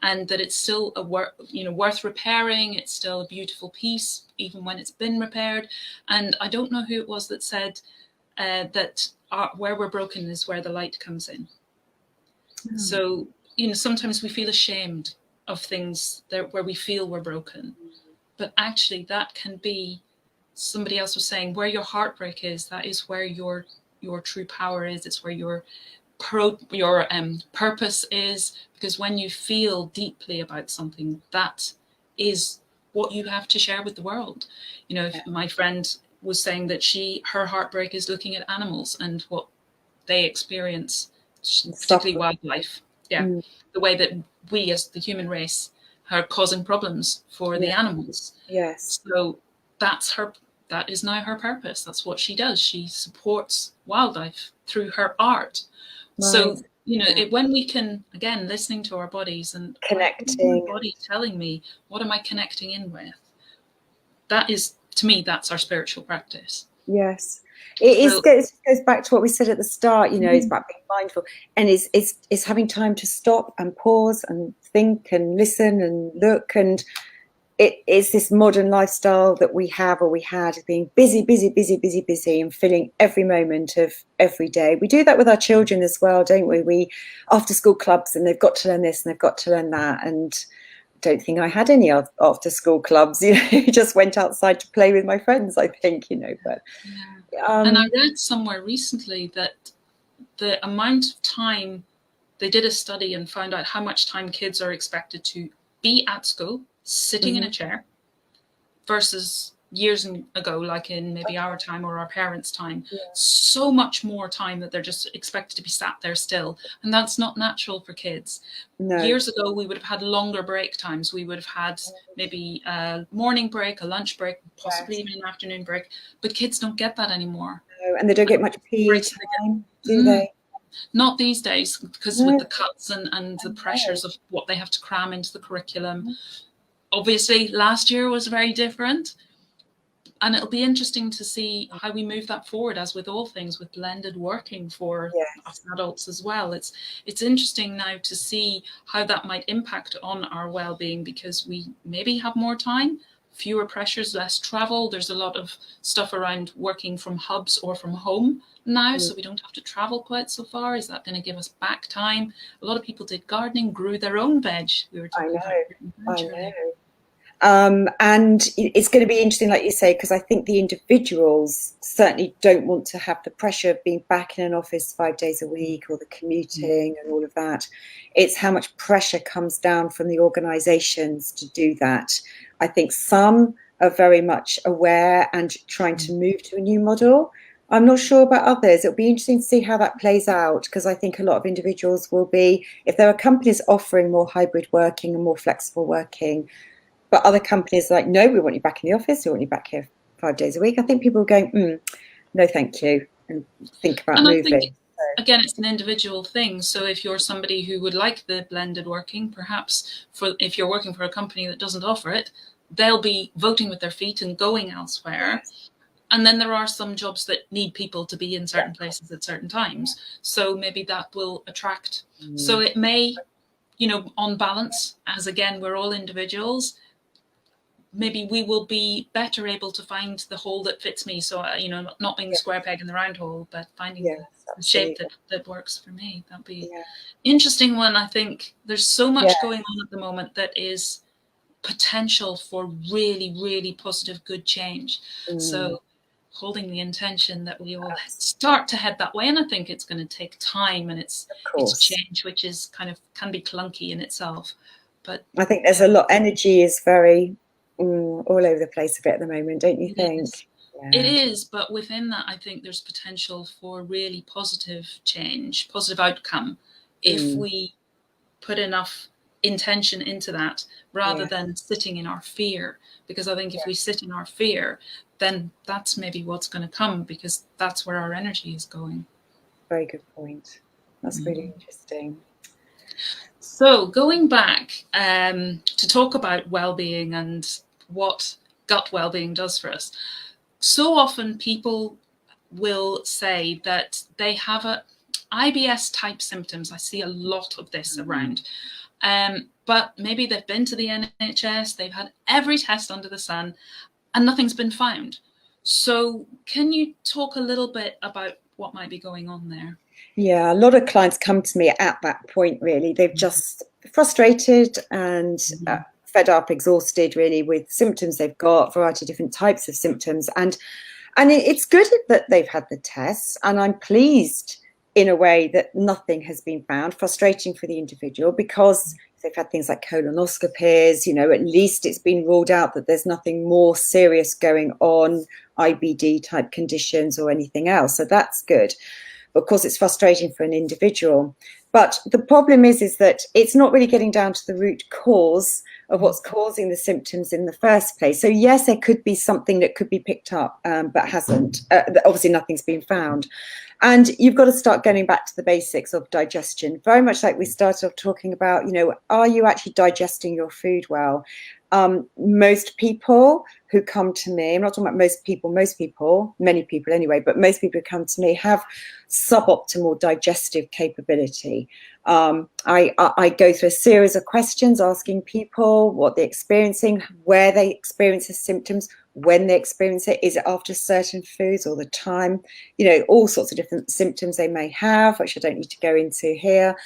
A: and that it's still worth repairing. It's still a beautiful piece, even when it's been repaired. And I don't know who it was that said that where we're broken is where the light comes in.
B: Oh.
A: So, sometimes we feel ashamed of things where we feel we're broken. But actually, that can be, somebody else was saying, where your heartbreak is, that is where your true power is. It's where your purpose is, because when you feel deeply about something, that is what you have to share with the world. If my friend was saying that her heartbreak is looking at animals and what they experience, particularly wildlife. The way that we as the human race are causing problems for the animals.
B: Yes.
A: So that is now her purpose. That's what she does. She supports wildlife through her art. Right. So, when we can, again, listening to our bodies and
B: connecting,
A: my body telling me, what am I connecting in with? That is, to me, that's our spiritual practice.
B: Yes. It goes back to what we said at the start, it's about being mindful, and it's having time to stop and pause and think and listen and look. And it's this modern lifestyle that we have, or we had, being busy, and filling every moment of every day. We do that with our children as well, don't we? We after school clubs, and they've got to learn this and they've got to learn that. And I don't think I had any after school clubs. Just went outside to play with my friends, I think, but
A: and I read somewhere recently that the amount of time, they did a study and found out how much time kids are expected to be at school sitting in a chair versus years ago, like in maybe our time or our parents' time. So much more time that they're just expected to be sat there still, and that's not natural for kids. Years ago, we would have had longer break times. We would have had maybe a morning break, a lunch break, possibly even an afternoon break, but kids don't get that anymore.
B: And they don't get much PE time, do they?
A: Not these days, because with the cuts and the pressures of what they have to cram into the curriculum. Obviously, last year was very different, and it'll be interesting to see how we move that forward, as with all things, with blended working for us adults as well. It's interesting now to see how that might impact on our well-being, because we maybe have more time, fewer pressures, less travel. There's a lot of stuff around working from hubs or from home now, so we don't have to travel quite so far. Is that going to give us back time? A lot of people did gardening, grew their own veg. We were talking about
B: I know. And it's going to be interesting, like you say, because I think the individuals certainly don't want to have the pressure of being back in an office 5 days a week, or the commuting and all of that. It's how much pressure comes down from the organisations to do that. I think some are very much aware and trying to move to a new model. I'm not sure about others. It'll be interesting to see how that plays out, because I think a lot of individuals will be, if there are companies offering more hybrid working and more flexible working, but other companies are like, no, we want you back in the office, we want you back here 5 days a week. I think people are going, no, thank you, and think about moving. I think,
A: again, it's an individual thing. So if you're somebody who would like the blended working, perhaps if you're working for a company that doesn't offer it, they'll be voting with their feet and going elsewhere. And then there are some jobs that need people to be in certain places at certain times. So maybe that will attract. So it may, on balance, as again, we're all individuals, maybe we will be better able to find the hole that fits me. So, not being the square peg in the round hole, but finding the shape that works for me. That'd be interesting one. I think there's so much going on at the moment that is potential for really, really positive, good change. So holding the intention that we all start to head that way. And I think it's going to take time, and it's change, which is can be clunky in itself. But
B: I think there's a lot, energy is very all over the place a bit at the moment, don't you think?
A: It is, but within that, I think there's potential for really positive change, positive outcome, if we put enough intention into that, rather than sitting in our fear. Because I think if we sit in our fear, then that's maybe what's going to come, because that's where our energy is going.
B: Very good point. That's really interesting.
A: So going back to talk about well-being and what gut well-being does for us. So often people will say that they have a IBS type symptoms. I see a lot of this around. But maybe they've been to the NHS, they've had every test under the sun, and nothing's been found. So can you talk a little bit about what might be going on there?
B: Yeah, a lot of clients come to me at that point, really. They've just frustrated and fed up, exhausted, really, with symptoms they've got, a variety of different types of symptoms. And it's good that they've had the tests, and I'm pleased in a way that nothing has been found. Frustrating for the individual, because they've had things like colonoscopies, you know, at least it's been ruled out that there's nothing more serious going on, IBD type conditions or anything else. So that's good. Of course, it's frustrating for an individual. But the problem is that it's not really getting down to the root cause of what's causing the symptoms in the first place. So yes, there could be something that could be picked up, but hasn't. Obviously, nothing's been found. And you've got to start getting back to the basics of digestion, very much like we started off talking about, you know, are you actually digesting your food well? Most people who come to me, I'm not talking about most people, many people anyway, but most people who come to me have suboptimal digestive capability. I go through a series of questions asking people what they're experiencing, where they experience the symptoms, when they experience it, is it after certain foods all the time, you know, all sorts of different symptoms they may have, which I don't need to go into here.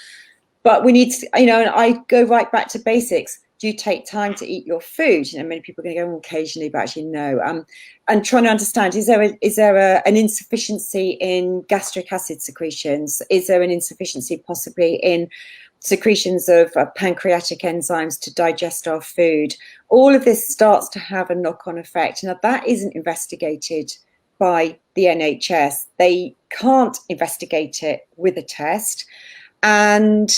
B: But we need to, you know, and I go right back to basics. Do you take time to eat your food? You know, many people are going to go, well, occasionally, but actually no. And trying to understand, is there an insufficiency in gastric acid secretions? Is there an insufficiency possibly in secretions of pancreatic enzymes to digest our food? All of this starts to have a knock-on effect. Now, that isn't investigated by the NHS. They can't investigate it with a test. And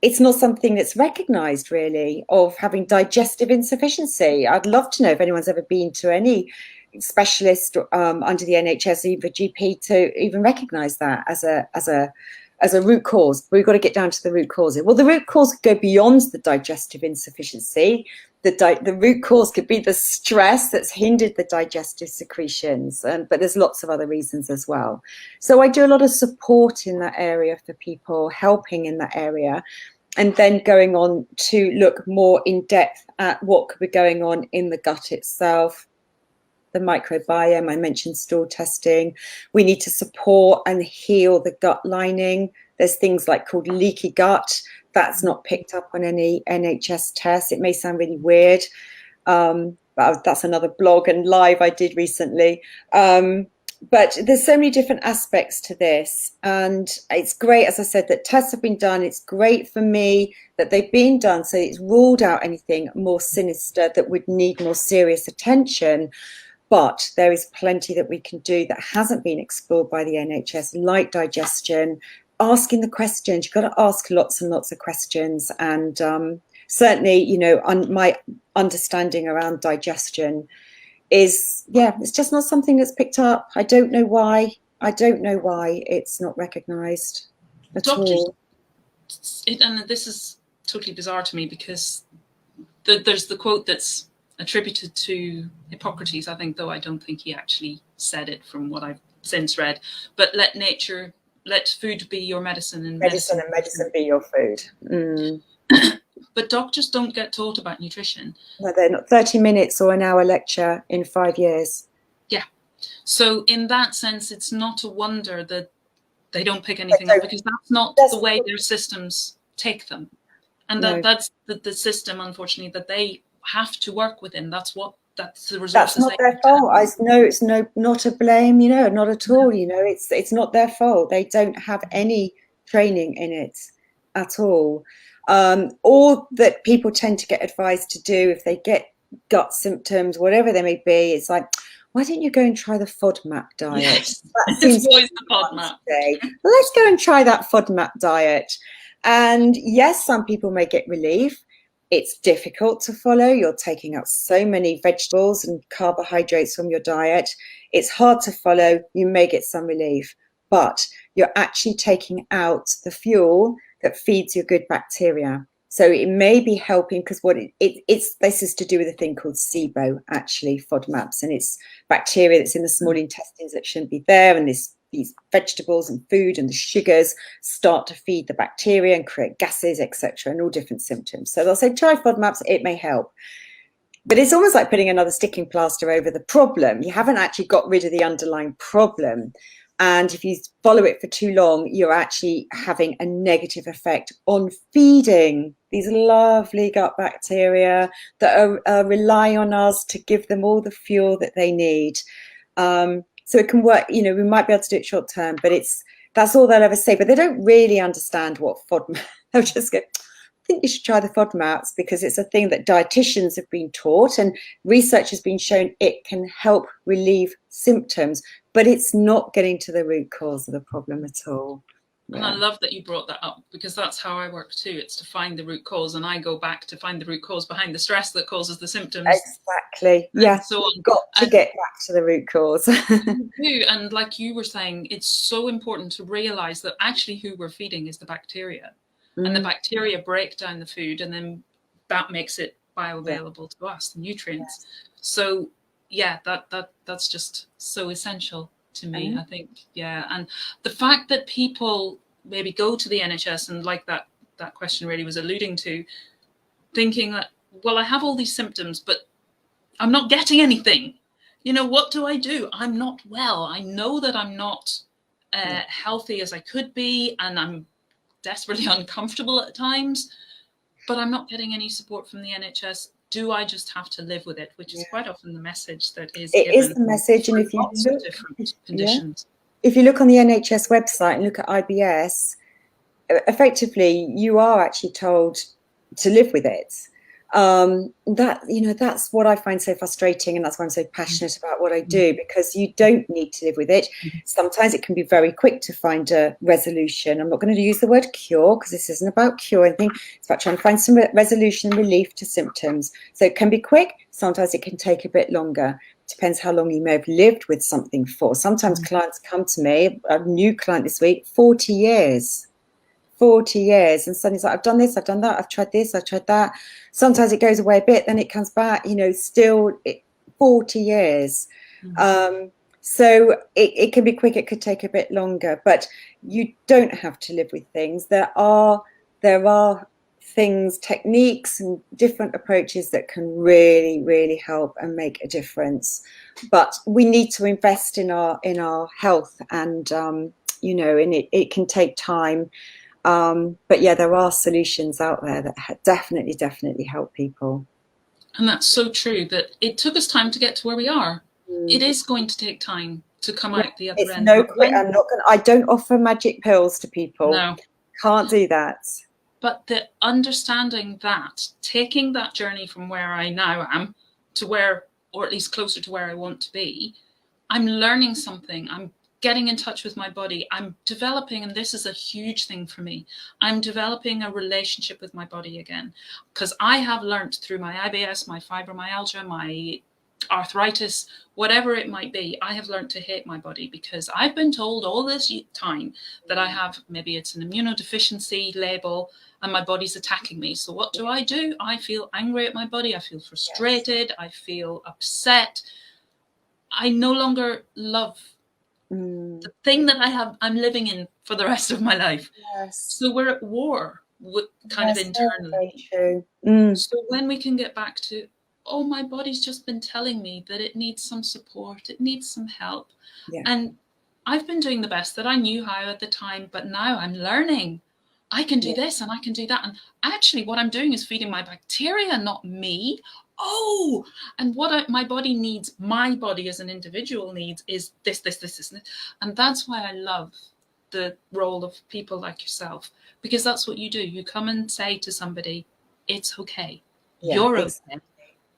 B: it's not something that's recognised, really, of having digestive insufficiency. I'd love to know if anyone's ever been to any specialist under the NHS, either GP, to even recognise that as a root cause. We've got to get down to the root cause. Well, the root cause could go beyond the digestive insufficiency. The root cause could be the stress that's hindered the digestive secretions, but there's lots of other reasons as well. So I do a lot of support in that area for people, helping in that area, and then going on to look more in depth at what could be going on in the gut itself, the microbiome. I mentioned stool testing. We need to support and heal the gut lining. There's things like called leaky gut. That's not picked up on any NHS tests. It may sound really weird, but that's another blog and live I did recently. But there's so many different aspects to this, and it's great, as I said, that tests have been done. It's great for me that they've been done, so it's ruled out anything more sinister that would need more serious attention. But there is plenty that we can do that hasn't been explored by the NHS, like digestion, asking the questions. You've got to ask lots and lots of questions. And certainly, you know, my understanding around digestion is, it's just not something that's picked up. I don't know why. It's not recognised at all.
A: And this is totally bizarre to me, because there's the quote that's attributed to Hippocrates, I think, though I don't think he actually said it from what I've since read. But let food be your medicine, and medicine
B: be your food.
A: But doctors don't get taught about nutrition.
B: No, they're not. 30 minutes or an hour lecture in 5 years.
A: Yeah. So in that sense, it's not a wonder that they don't pick anything up, because that's not the way their systems take them. And that's the system, unfortunately, that they have to work within. That's the resources.
B: That's not their fault. I know it's not a blame, you know, not at all. You know, it's not their fault. They don't have any training in it at all. Or that people tend to get advised to do if they get gut symptoms, whatever they may be. It's like, why don't you go and try the FODMAP diet?
A: Yes,
B: that seems
A: always the FODMAP.
B: Let's go and try that FODMAP diet. And yes, some people may get relief. It's difficult to follow. You're taking out so many vegetables and carbohydrates from your diet. It's hard to follow. You may get some relief, but you're actually taking out the fuel that feeds your good bacteria. So it may be helping, because what it's this is to do with a thing called SIBO, actually, FODMAPs, and it's bacteria that's in the small intestines that shouldn't be there, and these vegetables and food and the sugars start to feed the bacteria and create gases, etc., and all different symptoms. So they'll say try FODMAPs, it may help. But it's almost like putting another sticking plaster over the problem. You haven't actually got rid of the underlying problem. And if you follow it for too long, you're actually having a negative effect on feeding these lovely gut bacteria that rely on us to give them all the fuel that they need. So it can work, we might be able to do it short term, but that's all they'll ever say. But they don't really understand what FODMAP. They'll just go, I think you should try the FODMAPs, because it's a thing that dietitians have been taught, and research has been shown it can help relieve symptoms, but it's not getting to the root cause of the problem at all.
A: Yeah. And I love that you brought that up, because that's how I work too. It's to find the root cause, and I go back to find the root cause behind the stress that causes the symptoms.
B: Exactly. Yeah. So you've got to get back to the root cause.
A: You do. And like you were saying, it's so important to realize that actually who we're feeding is the bacteria. And the bacteria break down the food, and then that makes it bioavailable to us, the nutrients. So yeah, that's just so essential to me, I think. Yeah. And the fact that people maybe go to the NHS, and like that question really was alluding to, thinking that, well, I have all these symptoms, but I'm not getting anything. What do I do? I'm not well. I know that I'm not healthy as I could be, and I'm desperately uncomfortable at times, but I'm not getting any support from the NHS. Do I just have to live with it? Which is quite often the message that is given. It is
B: the message, and if you look,
A: different conditions.
B: If you look on the NHS website and look at IBS, effectively you are actually told to live with it. That's what I find so frustrating, and that's why I'm so passionate about what I do, because you don't need to live with it. Sometimes it can be very quick to find a resolution. I'm not going to use the word cure, because this isn't about cure anything. It's about trying to find some resolution and relief to symptoms. So it can be quick. Sometimes it can take a bit longer. Depends how long you may have lived with something for. Sometimes clients come to me, a new client this week, 40 years. 40 years, and suddenly it's like, I've done this, I've done that, I've tried this, I've tried that. Sometimes it goes away a bit, then it comes back, still 40 years. So it can be quick, it could take a bit longer, but you don't have to live with things. There are things, techniques and different approaches that can really, really help and make a difference. But we need to invest in our health, and and it can take time. But yeah, there are solutions out there that definitely help people.
A: And that's so true, that it took us time to get to where we are. It is going to take time to come out the other end.
B: I don't offer magic pills to people.
A: No.
B: Can't do that.
A: But the understanding that taking that journey from where I now am to where, or at least closer to where I want to be, I'm learning something. I'm getting in touch with my body. I'm developing, and this is a huge thing for me, I'm developing a relationship with my body again, because I have learned through my IBS, my fibromyalgia, my arthritis, whatever it might be, I have learned to hate my body, because I've been told all this time that I have, maybe it's an immunodeficiency label, and my body's attacking me. So what do? I feel angry at my body. I feel frustrated. I feel upset. I no longer love the thing that I'm living in for the rest of my life. So we're at war with of internally. So when we can get back to, oh, my body's just been telling me that it needs some support, it needs some help. And I've been doing the best that I knew how at the time, but now I'm learning. I can do this and I can do that. And actually what I'm doing is feeding my bacteria, not me. Oh, and what my body needs, my body as an individual needs, is this. And that's why I love the role of people like yourself, because that's what you do. You come and say to somebody, it's okay. You're okay.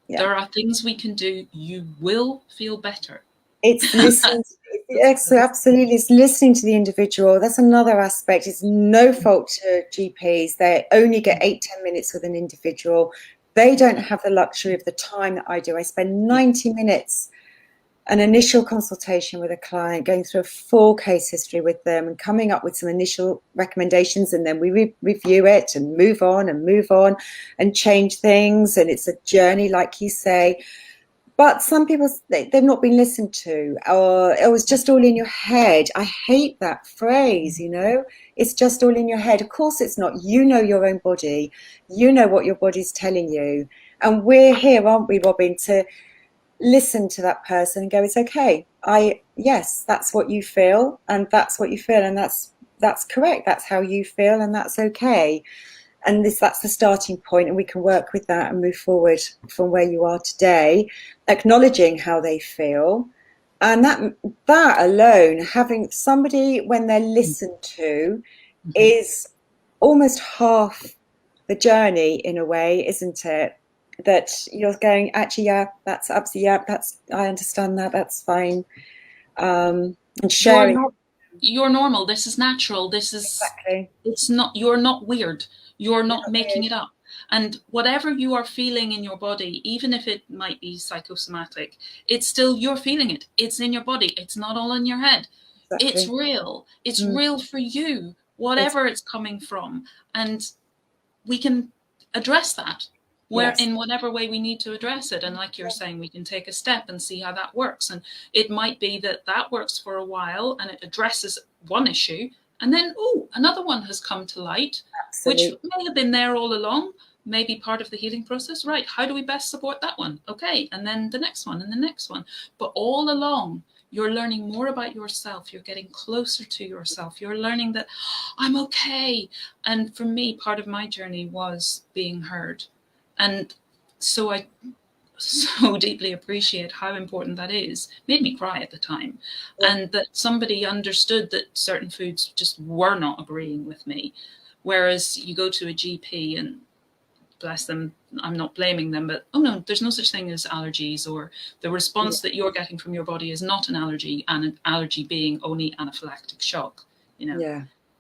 A: There are things we can do. You will feel better.
B: It's listening. Yes, absolutely. It's listening to the individual. That's another aspect. It's no fault to GPs. They only get 8-10 minutes with an individual. They don't have the luxury of the time that I do. I spend 90 minutes, an initial consultation with a client, going through a full case history with them and coming up with some initial recommendations, and then we review it and move on and change things. And it's a journey, like you say. But some people, they've not been listened to, or it was just all in your head. I hate that phrase, you know. It's just all in your head. Of course it's not. You know your own body. You know what your body's telling you. And we're here, aren't we, Robin, to listen to that person and go, it's okay. Yes, that's what you feel, and that's what you feel, and that's correct. That's how you feel, and that's okay. And that's the starting point, and we can work with that and move forward from where you are today, acknowledging how they feel. And that alone, having somebody when they're listened to, is almost half the journey in a way, isn't it? That you're going, actually, yeah, that's absolutely, yeah, I understand that, that's fine. And sharing.
A: You're normal. This is natural. This is
B: exactly.
A: It's not. You're not weird. You're not making it up. And whatever you are feeling in your body, even if it might be psychosomatic, it's still, you're feeling it. It's in your body. It's not all in your head. Exactly. It's real. It's real for you, whatever it's coming from. And we can address that in whatever way we need to address it. And like you're saying, we can take a step and see how that works. And it might be that works for a while and it addresses one issue. And then, another one has come to light, Absolutely. Which may have been there all along, maybe part of the healing process. Right, how do we best support that one? Okay, and then the next one and the next one. But all along, you're learning more about yourself. You're getting closer to yourself. You're learning that I'm okay. And for me, part of my journey was being heard. And so I so deeply appreciate how important that is. Made me cry at the time. And that somebody understood that certain foods just were not agreeing with me. Whereas you go to a GP and bless them, I'm not blaming them, but no, there's no such thing as allergies, or the response that you're getting from your body is not an allergy, and an allergy being only anaphylactic shock,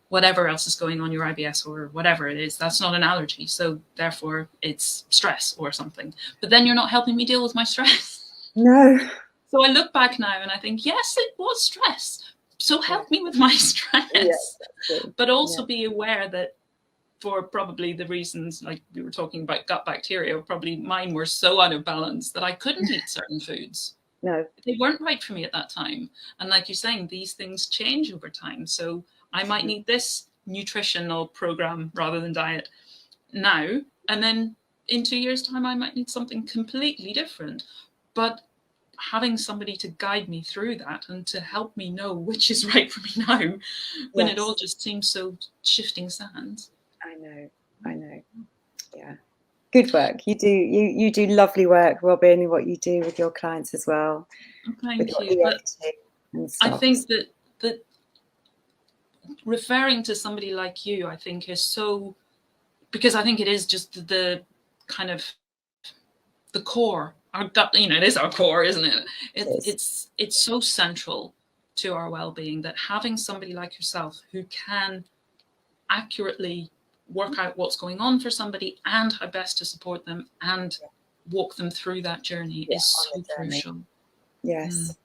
A: whatever else is going on, your IBS or whatever it is, that's not an allergy. So therefore it's stress or something. But then you're not helping me deal with my stress.
B: No.
A: So I look back now and I think, yes, it was stress. So help me with my stress. But also be aware that for probably the reasons, like we were talking about gut bacteria, probably mine were so out of balance that I couldn't eat certain foods.
B: No.
A: They weren't right for me at that time. And like you're saying, these things change over time. So I might need this nutritional program rather than diet now. And then in 2 years' time, I might need something completely different. But having somebody to guide me through that and to help me know which is right for me now, when it all just seems so shifting sands.
B: I know. Yeah. Good work. You do lovely work, Robin, what you do with your clients as well.
A: Thank you. But I think that referring to somebody like you, I think, is so, because I think it is just the kind of the core. Our gut, it is our core, isn't it? It's so central to our well-being that having somebody like yourself who can accurately work out what's going on for somebody and how best to support them and walk them through that journey is so crucial.
B: Yes.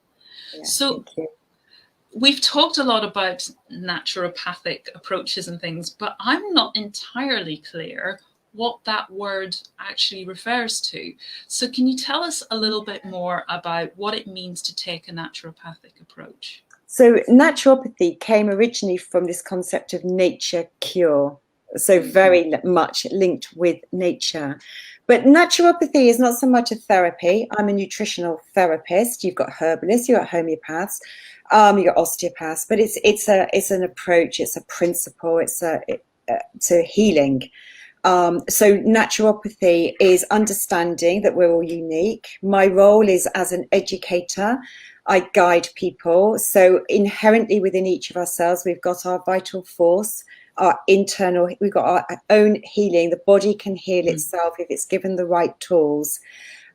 A: So we've talked a lot about naturopathic approaches and things, but I'm not entirely clear what that word actually refers to. So can you tell us a little bit more about what it means to take a naturopathic approach?
B: So naturopathy came originally from this concept of nature cure. So very much linked with nature. But naturopathy is not so much a therapy. I'm a nutritional therapist. You've got herbalists, you've got homeopaths, you've got osteopaths, but it's an approach, it's a principle, it's to healing. So naturopathy is understanding that we're all unique. My role is as an educator. I guide people. So inherently within each of ourselves, we've got our vital force, our internal, we've got our own healing. The body can heal itself if it's given the right tools.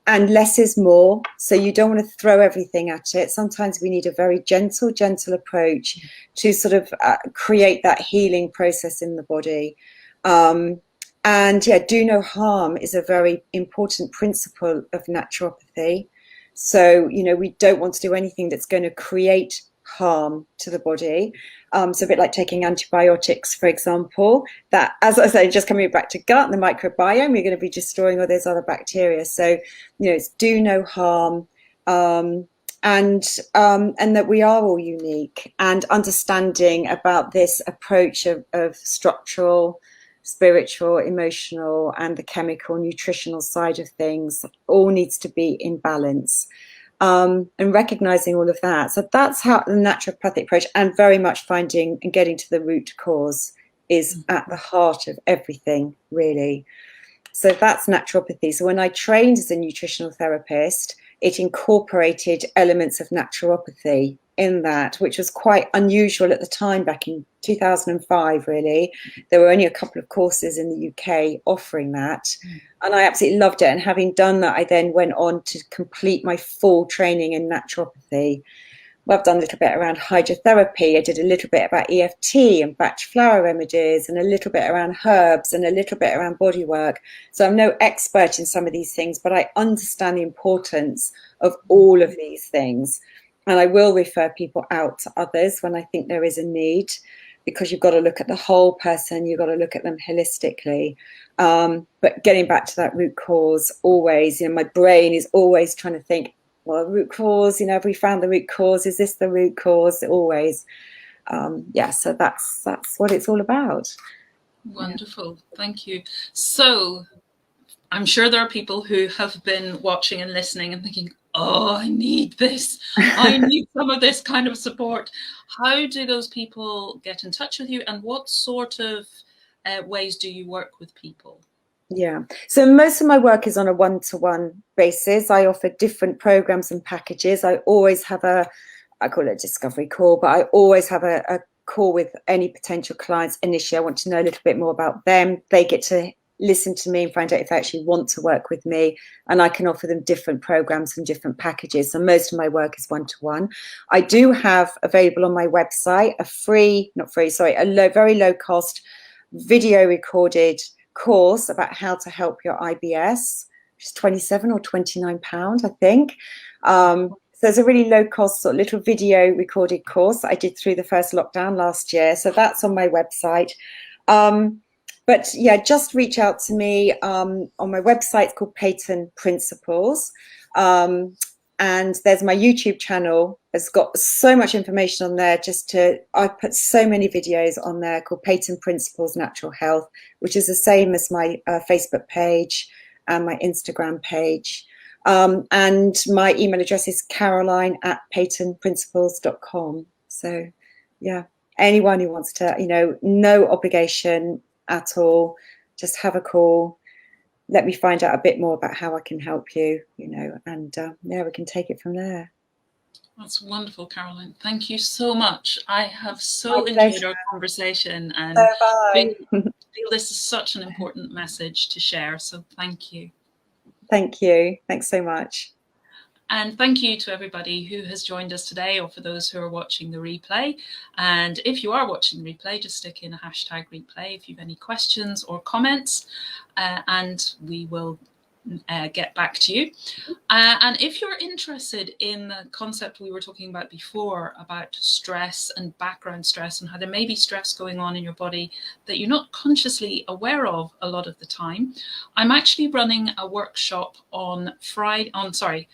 B: And less is more. So you don't want to throw everything at it. Sometimes we need a very gentle approach to sort of create that healing process in the body. And yeah, do no harm is a very important principle of naturopathy. So, you know, we don't want to do anything that's going to create harm to the body. So a bit like taking antibiotics, for example, that, as I say, just coming back to gut and the microbiome, you're going to be destroying all those other bacteria. So, you know, it's do no harm. And that we are all unique, and understanding about this approach of structural, spiritual, emotional, and the chemical, nutritional side of things all needs to be in balance. And recognizing all of that. So that's how the naturopathic approach, and very much finding and getting to the root cause, is at the heart of everything, really. So that's naturopathy. So when I trained as a nutritional therapist, it incorporated elements of naturopathy in that, which was quite unusual at the time, back in 2005, really. There were only a couple of courses in the UK offering that. And I absolutely loved it. And having done that, I then went on to complete my full training in naturopathy. Well, I've done a little bit around hydrotherapy. I did a little bit about EFT and batch flower remedies, and a little bit around herbs, and a little bit around body work. So I'm no expert in some of these things, but I understand the importance of all of these things. And I will refer people out to others when I think there is a need, because you've got to look at the whole person. You've got to look at them holistically. But getting back to that root cause, always, you know, my brain is always trying to think, well, root cause, you know, have we found the root cause? Is this the root cause? Always. Yeah, so that's what it's all about.
A: Wonderful. Yeah. Thank you. So I'm sure there are people who have been watching and listening and thinking, oh, I need this. I need some of this kind of support. How do those people get in touch with you, and what sort of ways do you work with people?
B: Yeah, so most of my work is on a one-to-one basis. I offer different programs and packages. I always have I call it a discovery call, but I always have a call with any potential clients. Initially, I want to know a little bit more about them. They get to listen to me and find out if they actually want to work with me, and I can offer them different programs and different packages. So most of my work is one-to-one. I do have available on my website a very low-cost video recorded course about how to help your IBS, which is £27 or £29, I think. So there's a really low cost sort of little video recorded course that I did through the first lockdown last year. So that's on my website. But yeah, just reach out to me on my website. It's called Peyton Principles. And there's my YouTube channel. It's got so much information on there. I put so many videos on there called Peyton Principles Natural Health, which is the same as my Facebook page and my Instagram page. And my email address is caroline@peytonprinciples.com. So yeah, anyone who wants to, you know, no obligation at all, just have a call. Let me find out a bit more about how I can help you, you know, and yeah, we can take it from there.
A: That's wonderful, Caroline. Thank you so much. I have so enjoyed our conversation, and feel this is such an important message to share. So thank you.
B: Thank you. Thanks so much.
A: And thank you to everybody who has joined us today, or for those who are watching the replay. And if you are watching the replay, just stick in a hashtag replay if you have any questions or comments, and we will get back to you. And if you're interested in the concept we were talking about before, about stress and background stress, and how there may be stress going on in your body that you're not consciously aware of a lot of the time, I'm actually running a workshop on Sunday,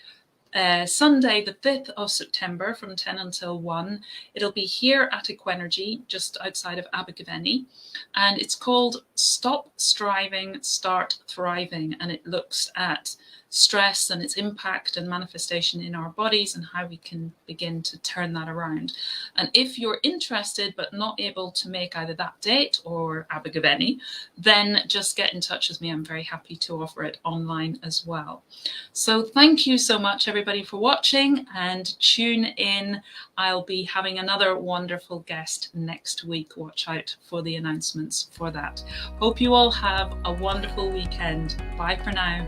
A: the 5th of September from 10 until 1. It'll be here at Equenergy, just outside of Abergavenny. And it's called Stop Striving, Start Thriving. And it looks at stress and its impact and manifestation in our bodies, and how we can begin to turn that around. And if you're interested but not able to make either that date or Abergavenny, then just get in touch with me. I'm very happy to offer it online as well. So thank you so much, everybody, for watching, and tune in. I'll be having another wonderful guest next week. Watch out for the announcements for that. Hope you all have a wonderful weekend. Bye for now.